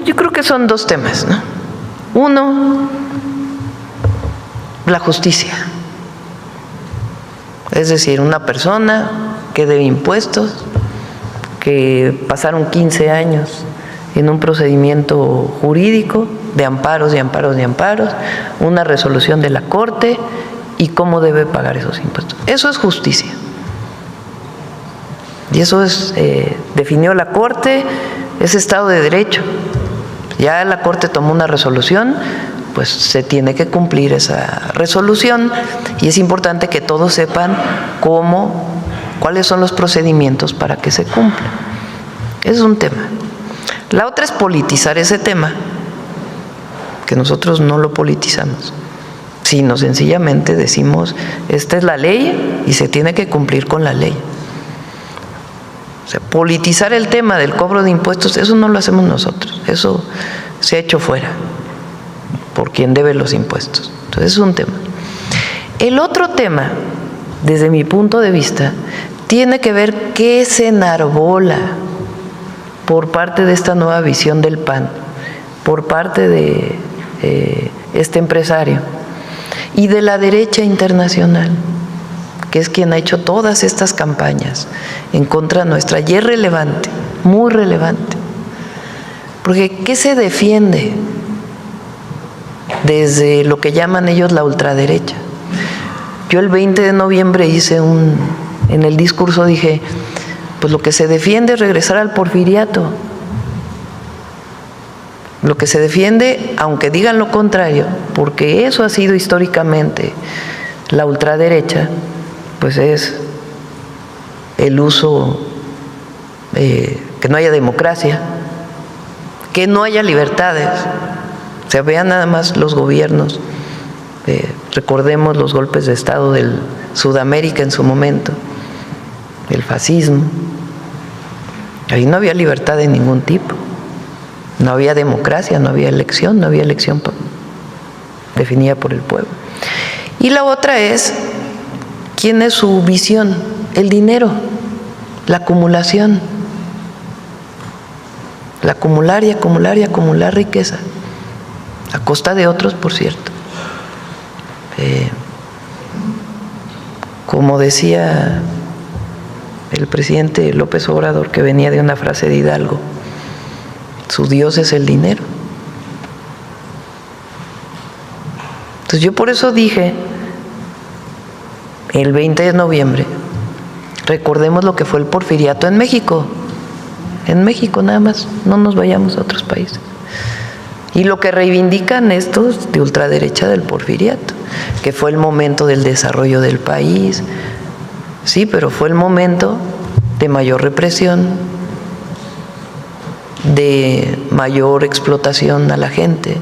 Yo creo que son dos temas, ¿no? Uno, la justicia. Es decir, una persona que debe impuestos, que pasaron 15 años en un procedimiento jurídico de amparos y amparos y amparos, una resolución de la Corte y cómo debe pagar esos impuestos. Eso es justicia. Y eso es, definió la Corte, es Estado de Derecho. Ya la Corte tomó una resolución, pues se tiene que cumplir esa resolución y es importante que todos sepan cuáles son los procedimientos para que se cumpla. Ese es un tema. La otra es politizar ese tema, que nosotros no lo politizamos, sino sencillamente decimos, esta es la ley y se tiene que cumplir con la ley. O sea, politizar el tema del cobro de impuestos, eso no lo hacemos nosotros, eso se ha hecho fuera por quien debe los impuestos. Entonces es un tema. El otro tema, desde mi punto de vista, tiene que ver qué se enarbola por parte de esta nueva visión del PAN, por parte de este empresario y de la derecha internacional, que es quien ha hecho todas estas campañas en contra nuestra, y es relevante, muy relevante, porque ¿qué se defiende desde lo que llaman ellos la ultraderecha? Yo el 20 de noviembre en el discurso dije, pues lo que se defiende es regresar al porfiriato. Lo que se defiende, aunque digan lo contrario, porque eso ha sido históricamente la ultraderecha, pues es el uso, que no haya democracia, que no haya libertades. O sea, vean nada más los gobiernos, recordemos los golpes de Estado de Sudamérica en su momento, el fascismo. Ahí no había libertad de ningún tipo, no había democracia, no había elección definida por el pueblo. Y la otra es, ¿quién es su visión? El dinero, la acumulación, la acumular y acumular y acumular riqueza, a costa de otros, por cierto. Como decía el presidente López Obrador, que venía de una frase de Hidalgo, su Dios es el dinero. Entonces yo por eso dije, el 20 de noviembre, recordemos lo que fue el porfiriato en México nada más, no nos vayamos a otros países. Y lo que reivindican estos de ultraderecha del porfiriato, que fue el momento del desarrollo del país, sí, pero fue el momento de mayor represión, de mayor explotación a la gente,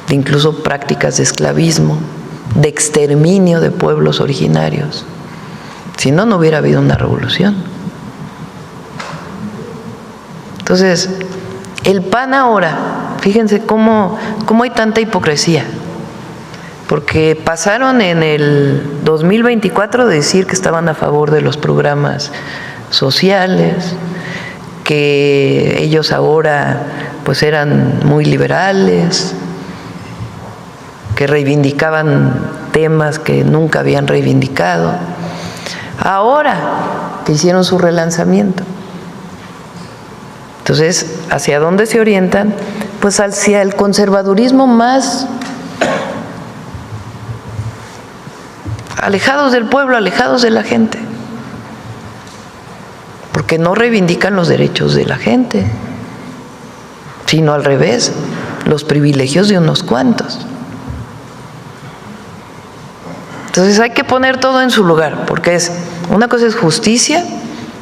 de incluso prácticas de esclavismo, de exterminio de pueblos originarios. Si no, no hubiera habido una revolución. Entonces, el PAN ahora, fíjense cómo hay tanta hipocresía, porque pasaron en el 2024 de decir que estaban a favor de los programas sociales, que ellos ahora pues eran muy liberales, que reivindicaban temas que nunca habían reivindicado. Ahora que hicieron su relanzamiento. Entonces, ¿hacia dónde se orientan? Pues hacia el conservadurismo más alejados del pueblo, alejados de la gente, porque no reivindican los derechos de la gente, sino al revés, los privilegios de unos cuantos. Entonces hay que poner todo en su lugar, porque una cosa es justicia,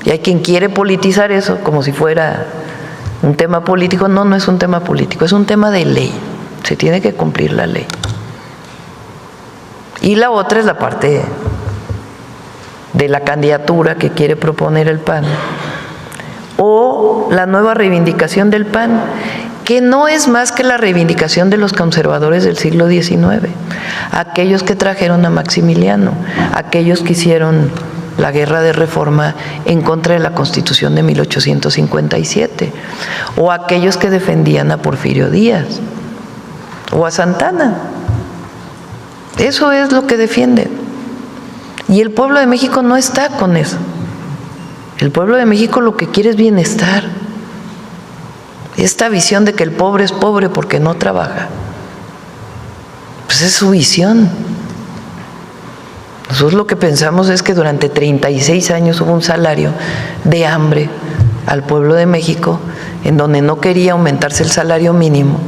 y hay quien quiere politizar eso como si fuera un tema político. No, no es un tema político, es un tema de ley. Se tiene que cumplir la ley. Y la otra es la parte de la candidatura que quiere proponer el PAN, o la nueva reivindicación del PAN, que no es más que la reivindicación de los conservadores del siglo XIX, aquellos que trajeron a Maximiliano, aquellos que hicieron la guerra de reforma en contra de la Constitución de 1857, o aquellos que defendían a Porfirio Díaz, o a Santana. Eso es lo que defienden. Y el pueblo de México no está con eso. El pueblo de México lo que quiere es bienestar. Esta visión de que el pobre es pobre porque no trabaja, pues es su visión. Nosotros lo que pensamos es que durante 36 años hubo un salario de hambre al pueblo de México, en donde no quería aumentarse el salario mínimo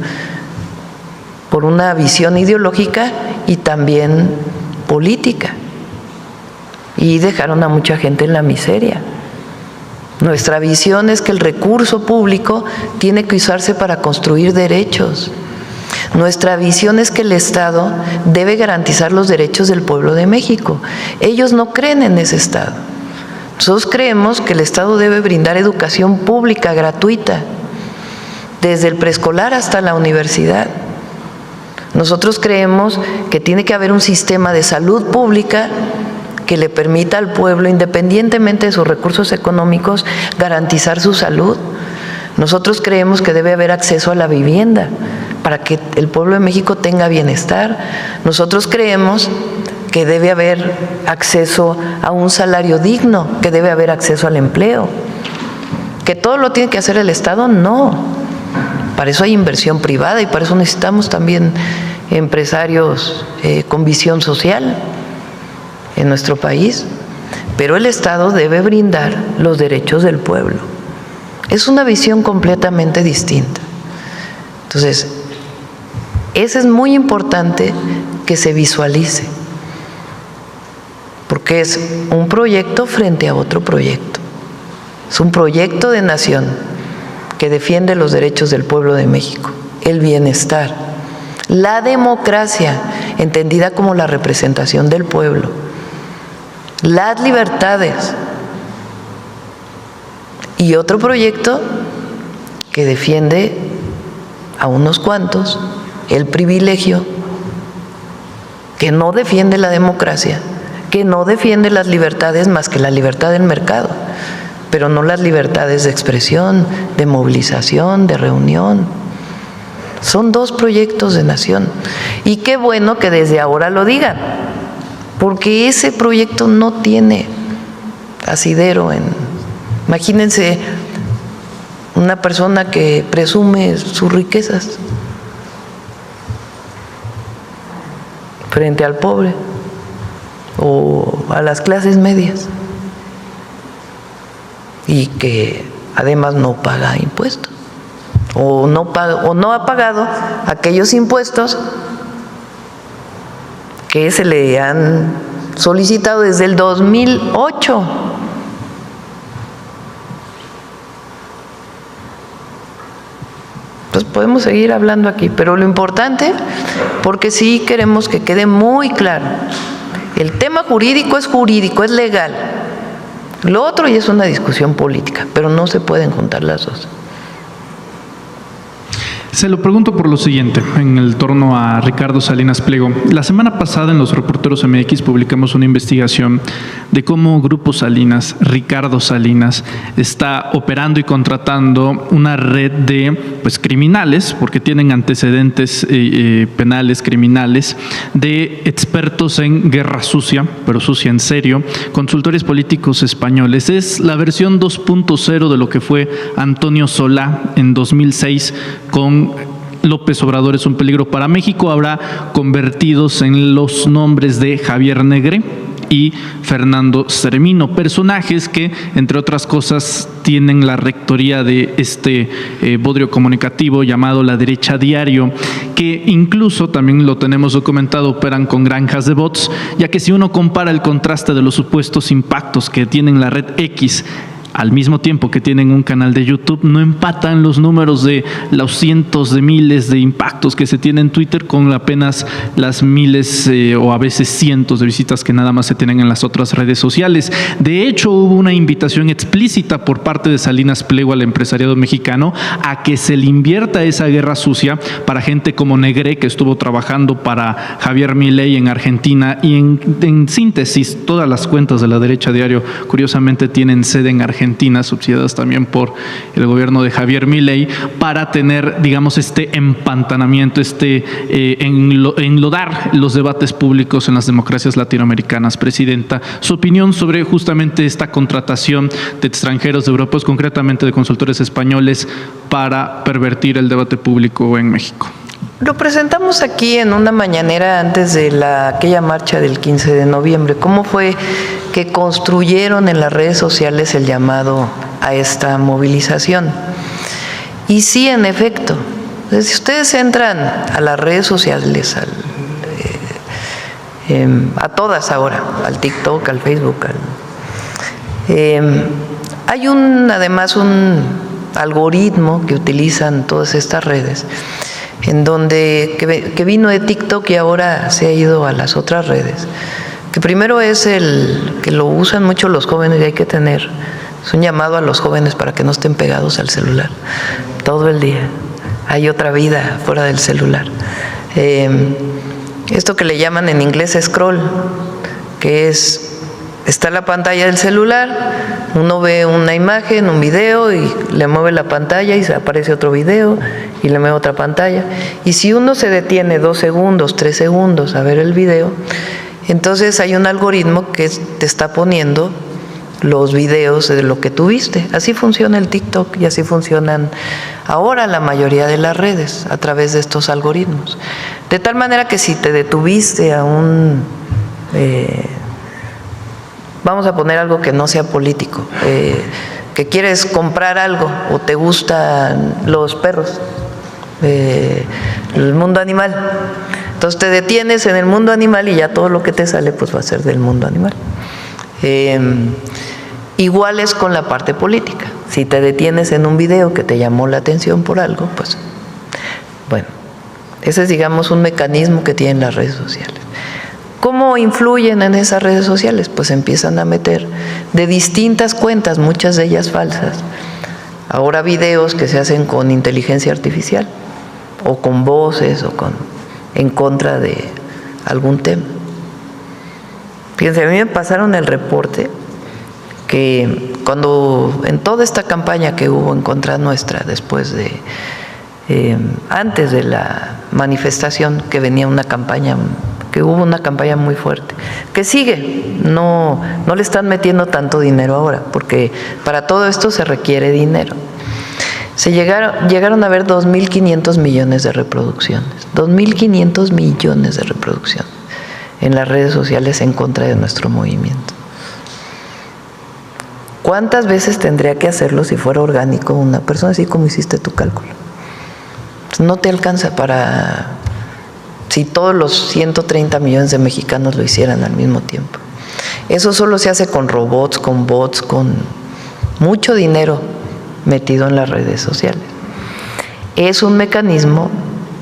por una visión ideológica y también política, y dejaron a mucha gente en la miseria. Nuestra visión es que el recurso público tiene que usarse para construir derechos. Nuestra visión es que el Estado debe garantizar los derechos del pueblo de México. Ellos no creen en ese Estado. Nosotros creemos que el Estado debe brindar educación pública gratuita, desde el preescolar hasta la universidad. Nosotros creemos que tiene que haber un sistema de salud pública que le permita al pueblo, independientemente de sus recursos económicos, garantizar su salud. Nosotros creemos que debe haber acceso a la vivienda para que el pueblo de México tenga bienestar. Nosotros creemos que debe haber acceso a un salario digno, que debe haber acceso al empleo. ¿Que todo lo tiene que hacer el Estado? No. Para eso hay inversión privada y para eso necesitamos también empresarios con visión social en nuestro país, pero el Estado debe brindar los derechos del pueblo. Es una visión completamente distinta. Entonces, eso es muy importante que se visualice, porque es un proyecto frente a otro proyecto. Es un proyecto de nación que defiende los derechos del pueblo de México, el bienestar, la democracia, entendida como la representación del pueblo, las libertades, y otro proyecto que defiende a unos cuantos el privilegio, que no defiende la democracia, que no defiende las libertades más que la libertad del mercado, pero no las libertades de expresión, de movilización, de reunión. Son dos proyectos de nación, y qué bueno que desde ahora lo digan, porque ese proyecto no tiene asidero en... Imagínense una persona que presume sus riquezas frente al pobre o a las clases medias, y que además no paga impuestos o no ha pagado aquellos impuestos que se le han solicitado desde el 2008. Entonces podemos seguir hablando aquí, pero lo importante, porque sí queremos que quede muy claro, el tema jurídico, es legal. Lo otro ya es una discusión política, pero no se pueden juntar las dos. Se lo pregunto por lo siguiente, en el torno a Ricardo Salinas Pliego. La semana pasada en Los Reporteros MX publicamos una investigación de cómo Grupo Salinas, Ricardo Salinas, está operando y contratando una red de criminales, porque tienen antecedentes penales, criminales, de expertos en guerra sucia, pero sucia en serio, consultores políticos españoles. Es la versión 2.0 de lo que fue Antonio Solá en 2006 con López Obrador es un peligro para México, ahora convertidos en los nombres de Javier Negre y Fernando Cermino, personajes que, entre otras cosas, tienen la rectoría de este bodrio comunicativo llamado La Derecha Diario, que incluso, también lo tenemos documentado, operan con granjas de bots, ya que si uno compara el contraste de los supuestos impactos que tienen la red X al mismo tiempo que tienen un canal de YouTube, no empatan los números de los cientos de miles de impactos que se tienen en Twitter con apenas las miles o a veces cientos de visitas que nada más se tienen en las otras redes sociales. De hecho, hubo una invitación explícita por parte de Salinas Pliego al empresariado mexicano a que se le invierta esa guerra sucia para gente como Negré, que estuvo trabajando para Javier Milei en Argentina, y en síntesis, todas las cuentas de la derecha diario, curiosamente, tienen sede en Argentina, subsidiadas también por el gobierno de Javier Milei, para tener, digamos, este empantanamiento, enlodar los debates públicos en las democracias latinoamericanas. Presidenta, su opinión sobre justamente esta contratación de extranjeros de Europa, concretamente de consultores españoles, para pervertir el debate público en México. Lo presentamos aquí en una mañanera antes de aquella marcha del 15 de noviembre. ¿Cómo fue que construyeron en las redes sociales el llamado a esta movilización? Y sí, en efecto, si ustedes entran a las redes sociales, a todas ahora, al TikTok, al Facebook, hay además un algoritmo que utilizan todas estas redes, en donde que vino de TikTok y ahora se ha ido a las otras redes, que primero es que lo usan mucho los jóvenes, y hay que tener, es un llamado a los jóvenes para que no estén pegados al celular todo el día. Hay otra vida fuera del celular. Esto que le llaman en inglés scroll, que está la pantalla del celular, uno ve una imagen, un video, y le mueve la pantalla y se aparece otro video y le mueve otra pantalla. Y si uno se detiene 2 segundos, 3 segundos a ver el video, entonces hay un algoritmo que te está poniendo los videos de lo que tú viste. Así funciona el TikTok y así funcionan ahora la mayoría de las redes, a través de estos algoritmos. De tal manera que si te detuviste a vamos a poner algo que no sea político, que quieres comprar algo o te gustan los perros, el mundo animal, entonces te detienes en el mundo animal y ya todo lo que te sale pues va a ser del mundo animal. Igual es con la parte política. Si te detienes en un video que te llamó la atención por algo, pues bueno, ese es, digamos, un mecanismo que tienen las redes sociales. ¿Cómo influyen en esas redes sociales? Pues empiezan a meter de distintas cuentas, muchas de ellas falsas, ahora videos que se hacen con inteligencia artificial o con voces o en contra de algún tema. Fíjense, a mí me pasaron el reporte que cuando en toda esta campaña que hubo en contra nuestra, después antes de la manifestación, que venía una campaña, que hubo una campaña muy fuerte, que sigue, no le están metiendo tanto dinero ahora, porque para todo esto se requiere dinero. Llegaron a haber 2.500 millones de reproducciones, 2.500 millones de reproducciones en las redes sociales en contra de nuestro movimiento. ¿Cuántas veces tendría que hacerlo si fuera orgánico una persona, así como hiciste tu cálculo? No te alcanza si todos los 130 millones de mexicanos lo hicieran al mismo tiempo. Eso solo se hace con robots, con bots, con mucho dinero metido en las redes sociales. Es un mecanismo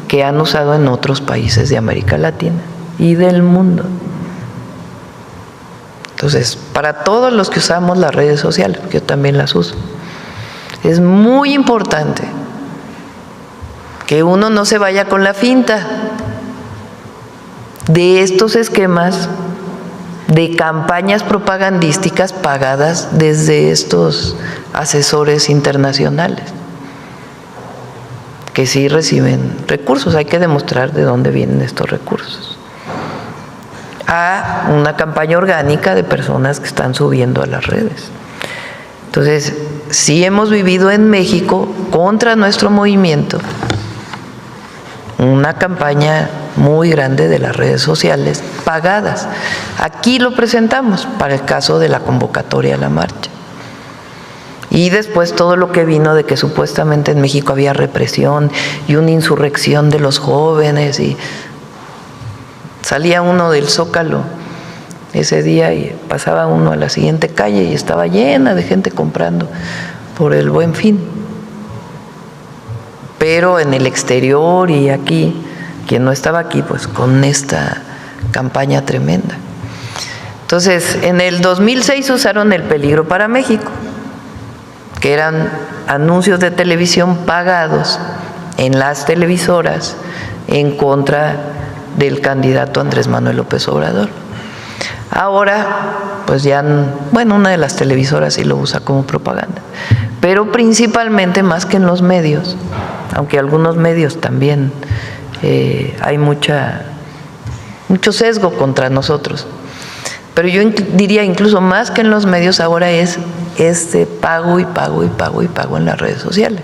que han usado en otros países de América Latina y del mundo. Entonces, para todos los que usamos las redes sociales, yo también las uso, es muy importante que uno no se vaya con la finta de estos esquemas de campañas propagandísticas pagadas desde estos asesores internacionales, que sí reciben recursos. Hay que demostrar de dónde vienen estos recursos, a una campaña orgánica de personas que están subiendo a las redes. Entonces, sí hemos vivido en México contra nuestro movimiento una campaña muy grande de las redes sociales pagadas. Aquí lo presentamos para el caso de la convocatoria a la marcha. Y después todo lo que vino de que supuestamente en México había represión y una insurrección de los jóvenes, y salía uno del Zócalo ese día y pasaba uno a la siguiente calle y estaba llena de gente comprando por el Buen Fin. Pero en el exterior y aquí, quien no estaba aquí, pues con esta campaña tremenda. Entonces, en el 2006 usaron el peligro para México, que eran anuncios de televisión pagados en las televisoras en contra del candidato Andrés Manuel López Obrador. Ahora, pues ya, bueno, una de las televisoras sí lo usa como propaganda, pero principalmente más que en los medios, aunque algunos medios también hay mucho sesgo contra nosotros. Pero yo diría incluso más que en los medios ahora es pago y pago y pago y pago en las redes sociales.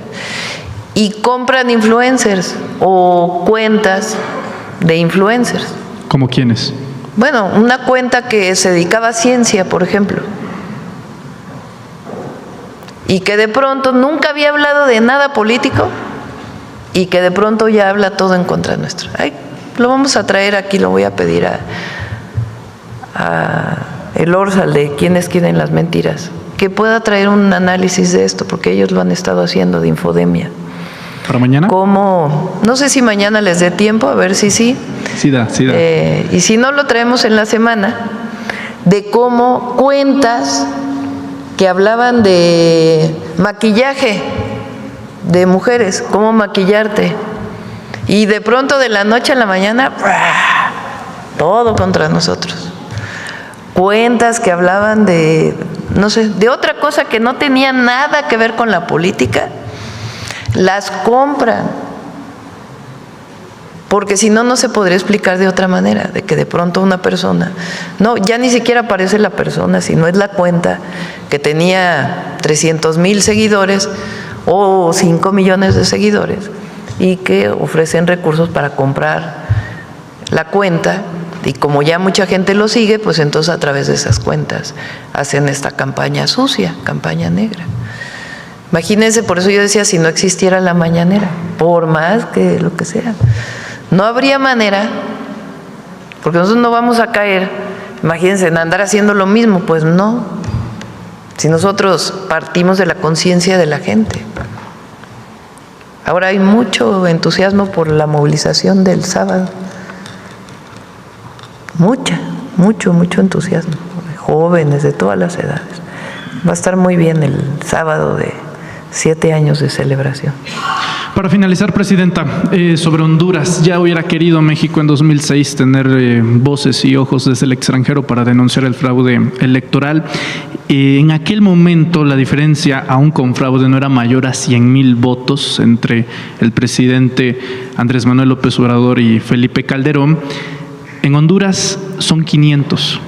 Y compran influencers o cuentas de influencers. ¿Como quiénes? Bueno, una cuenta que se dedicaba a ciencia, por ejemplo, y que de pronto nunca había hablado de nada político y que de pronto ya habla todo en contra nuestro. Ay, lo vamos a traer aquí, lo voy a pedir a el Orsal de Quienes Quieren las Mentiras, que pueda traer un análisis de esto, porque ellos lo han estado haciendo de infodemia. ¿Para mañana? ¿Cómo? No sé si mañana les dé tiempo, a ver si sí. Sí da. Y si no, lo traemos en la semana, de cómo cuentas que hablaban de maquillaje de mujeres, cómo maquillarte, y de pronto de la noche a la mañana, todo contra nosotros. Cuentas que hablaban de, no sé, de otra cosa que no tenía nada que ver con la política, las compran, porque si no, no se podría explicar de otra manera, de que de pronto una persona, no, ya ni siquiera aparece la persona, sino es la cuenta que tenía 300,000 seguidores o 5 millones de seguidores y que ofrecen recursos para comprar la cuenta. Y como ya mucha gente lo sigue, pues entonces a través de esas cuentas hacen esta campaña sucia, campaña negra. Imagínense, por eso yo decía, si no existiera la mañanera, por más que lo que sea, no habría manera, porque nosotros no vamos a caer, imagínense, en andar haciendo lo mismo, pues no. Si nosotros partimos de la conciencia de la gente. Ahora hay mucho entusiasmo por la movilización del sábado. Mucho entusiasmo, de jóvenes de todas las edades. Va a estar muy bien el sábado de 7 años de celebración. Para finalizar, Presidenta, sobre Honduras, ya hubiera querido México en 2006 tener voces y ojos desde el extranjero para denunciar el fraude electoral. En aquel momento la diferencia, aún con fraude, no era mayor a 100,000 votos entre el presidente Andrés Manuel López Obrador y Felipe Calderón. En Honduras son 500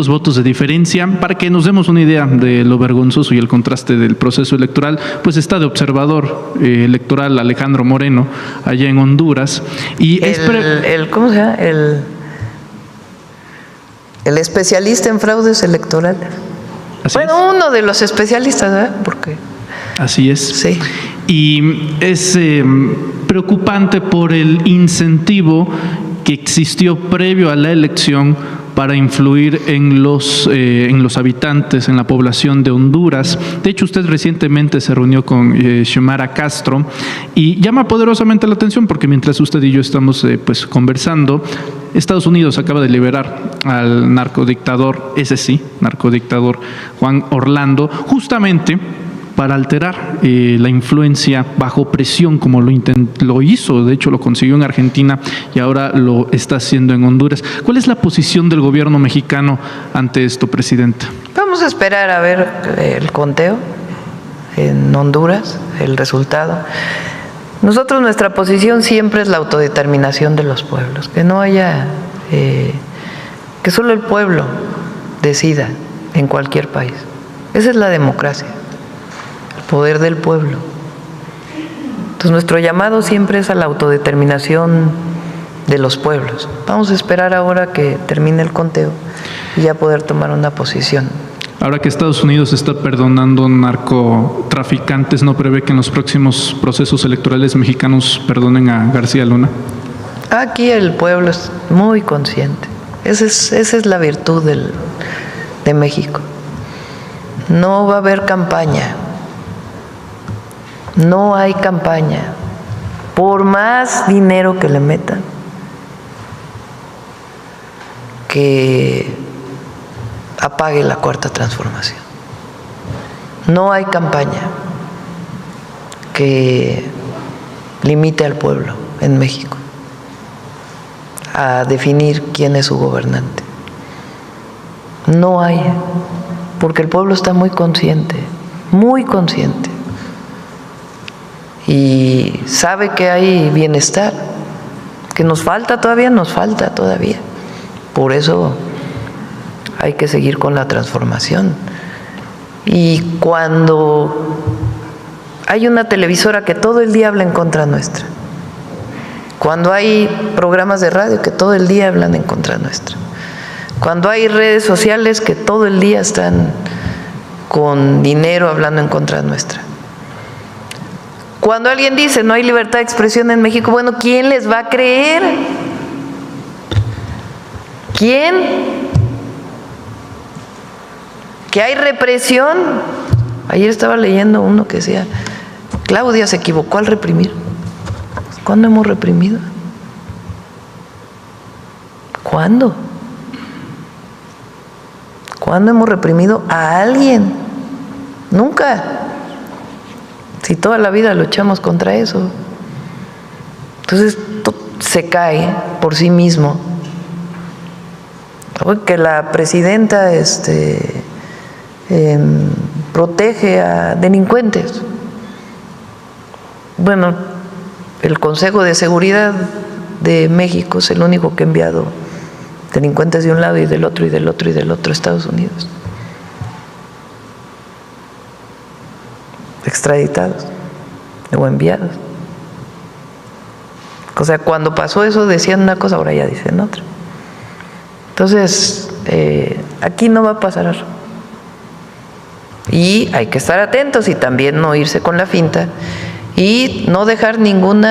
votos de diferencia. Para que nos demos una idea de lo vergonzoso y el contraste del proceso electoral, pues está de observador electoral Alejandro Moreno allá en Honduras. Y ¿cómo se llama? El especialista en fraudes electorales. Bueno, uno de los especialistas, ¿verdad? Porque así es. Sí. Y es preocupante por el incentivo que existió previo a la elección para influir en los habitantes, en la población de Honduras. De hecho, usted recientemente se reunió con Xiomara Castro y llama poderosamente la atención porque mientras usted y yo estamos pues conversando, Estados Unidos acaba de liberar al narcodictador, ese sí, narcodictador Juan Orlando, justamente para alterar la influencia bajo presión, como lo hizo, de hecho lo consiguió en Argentina y ahora lo está haciendo en Honduras. ¿Cuál es la posición del gobierno mexicano ante esto, Presidenta? Vamos a esperar a ver el conteo en Honduras, el resultado. Nosotros, nuestra posición siempre es la autodeterminación de los pueblos, que no haya, que solo el pueblo decida en cualquier país. Esa es la democracia. Poder del pueblo. Entonces nuestro llamado siempre es a la autodeterminación de los pueblos. Vamos a esperar ahora que termine el conteo y ya poder tomar una posición. Ahora que Estados Unidos está perdonando narcotraficantes, ¿no prevé que en los próximos procesos electorales mexicanos perdonen a García Luna? Aquí el pueblo es muy consciente, Esa es la virtud de México. No va a haber campaña. No hay campaña. Por más dinero que le metan, que apague la cuarta transformación. No hay campaña que limite al pueblo en México a definir quién es su gobernante. No hay, porque el pueblo está muy consciente y sabe que hay bienestar, que nos falta todavía. Por eso hay que seguir con la transformación. Y cuando hay una televisora que todo el día habla en contra nuestra, cuando hay programas de radio que todo el día hablan en contra nuestra, cuando hay redes sociales que todo el día están con dinero hablando en contra nuestra, cuando alguien dice no hay libertad de expresión en México, bueno, ¿quién les va a creer? ¿Quién? ¿Que hay represión? Ayer estaba leyendo uno que decía, Claudia se equivocó al reprimir. ¿Cuándo hemos reprimido? ¿Cuándo? ¿Cuándo hemos reprimido a alguien? Nunca. Si toda la vida luchamos contra eso. Entonces se cae por sí mismo. Que la presidenta protege a delincuentes. Bueno, el Consejo de Seguridad de México es el único que ha enviado delincuentes de un lado y del otro y del otro y del otro a Estados Unidos, extraditados o enviados. O sea, cuando pasó eso decían una cosa, ahora ya dicen otra. Entonces, aquí no va a pasar. Y hay que estar atentos y también no irse con la finta y no dejar ningún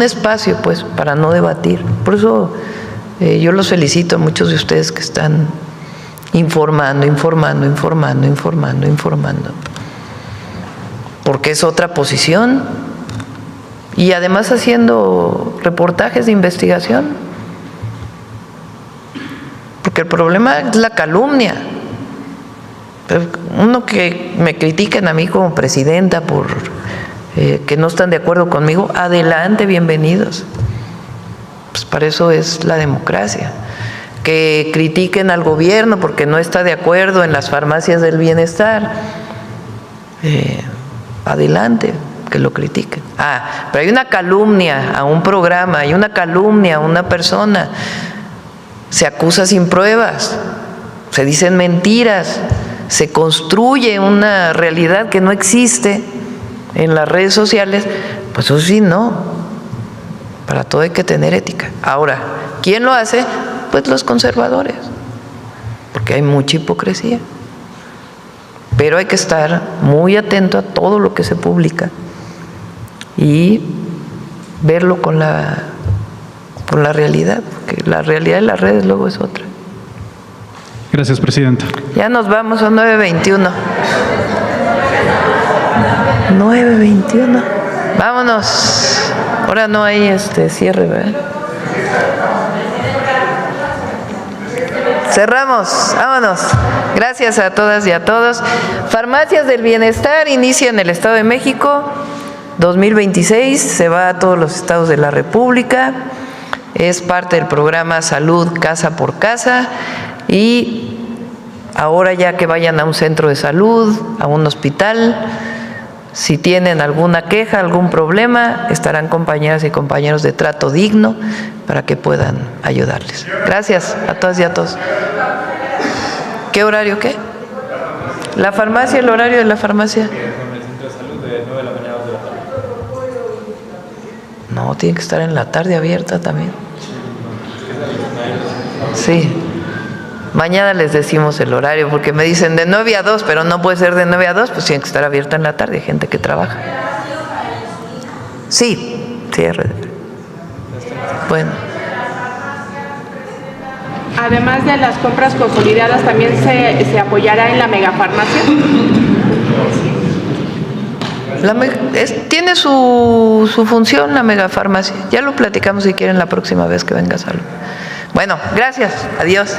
espacio pues para no debatir. Por eso yo los felicito a muchos de ustedes que están informando, porque es otra posición y además haciendo reportajes de investigación, porque el problema es la calumnia. Uno que me critiquen a mí como presidenta por que no están de acuerdo conmigo, adelante, bienvenidos. Pues para eso es la democracia. Que critiquen al gobierno porque no está de acuerdo en las farmacias del bienestar, adelante, que lo critiquen. Pero hay una calumnia a un programa, hay una calumnia a una persona, se acusa sin pruebas, se dicen mentiras, se construye una realidad que no existe en las redes sociales, pues eso sí, no. Para todo hay que tener ética. Ahora, ¿quién lo hace? Pues los conservadores, porque hay mucha hipocresía. Pero hay que estar muy atento a todo lo que se publica y verlo con la realidad, porque la realidad de las redes luego es otra. Gracias, Presidenta. Ya nos vamos a 9:21. 9:21. Vámonos. Ahora no hay cierre, ¿verdad? Cerramos, vámonos. Gracias a todas y a todos. Farmacias del Bienestar inicia en el Estado de México 2026, se va a todos los estados de la República. Es parte del programa Salud Casa por Casa y ahora ya que vayan a un centro de salud, a un hospital, si tienen alguna queja, algún problema, estarán compañeras y compañeros de Trato Digno para que puedan ayudarles. Gracias a todas y a todos. ¿Qué horario qué? ¿La farmacia, el horario de la farmacia? Con el centro de salud de 9 de la mañana a 2 de la tarde. No, tiene que estar en la tarde abierta también. Sí. Mañana les decimos el horario, porque me dicen de 9 a 2, pero no puede ser de 9 a 2, pues tiene que estar abierta en la tarde, hay gente que trabaja. Sí, cierre. Bueno. además de las compras consolidadas, también se apoyará en la megafarmacia. Tiene su función la megafarmacia. Ya lo platicamos si quieren la próxima vez que venga Salud. Bueno, gracias. Adiós.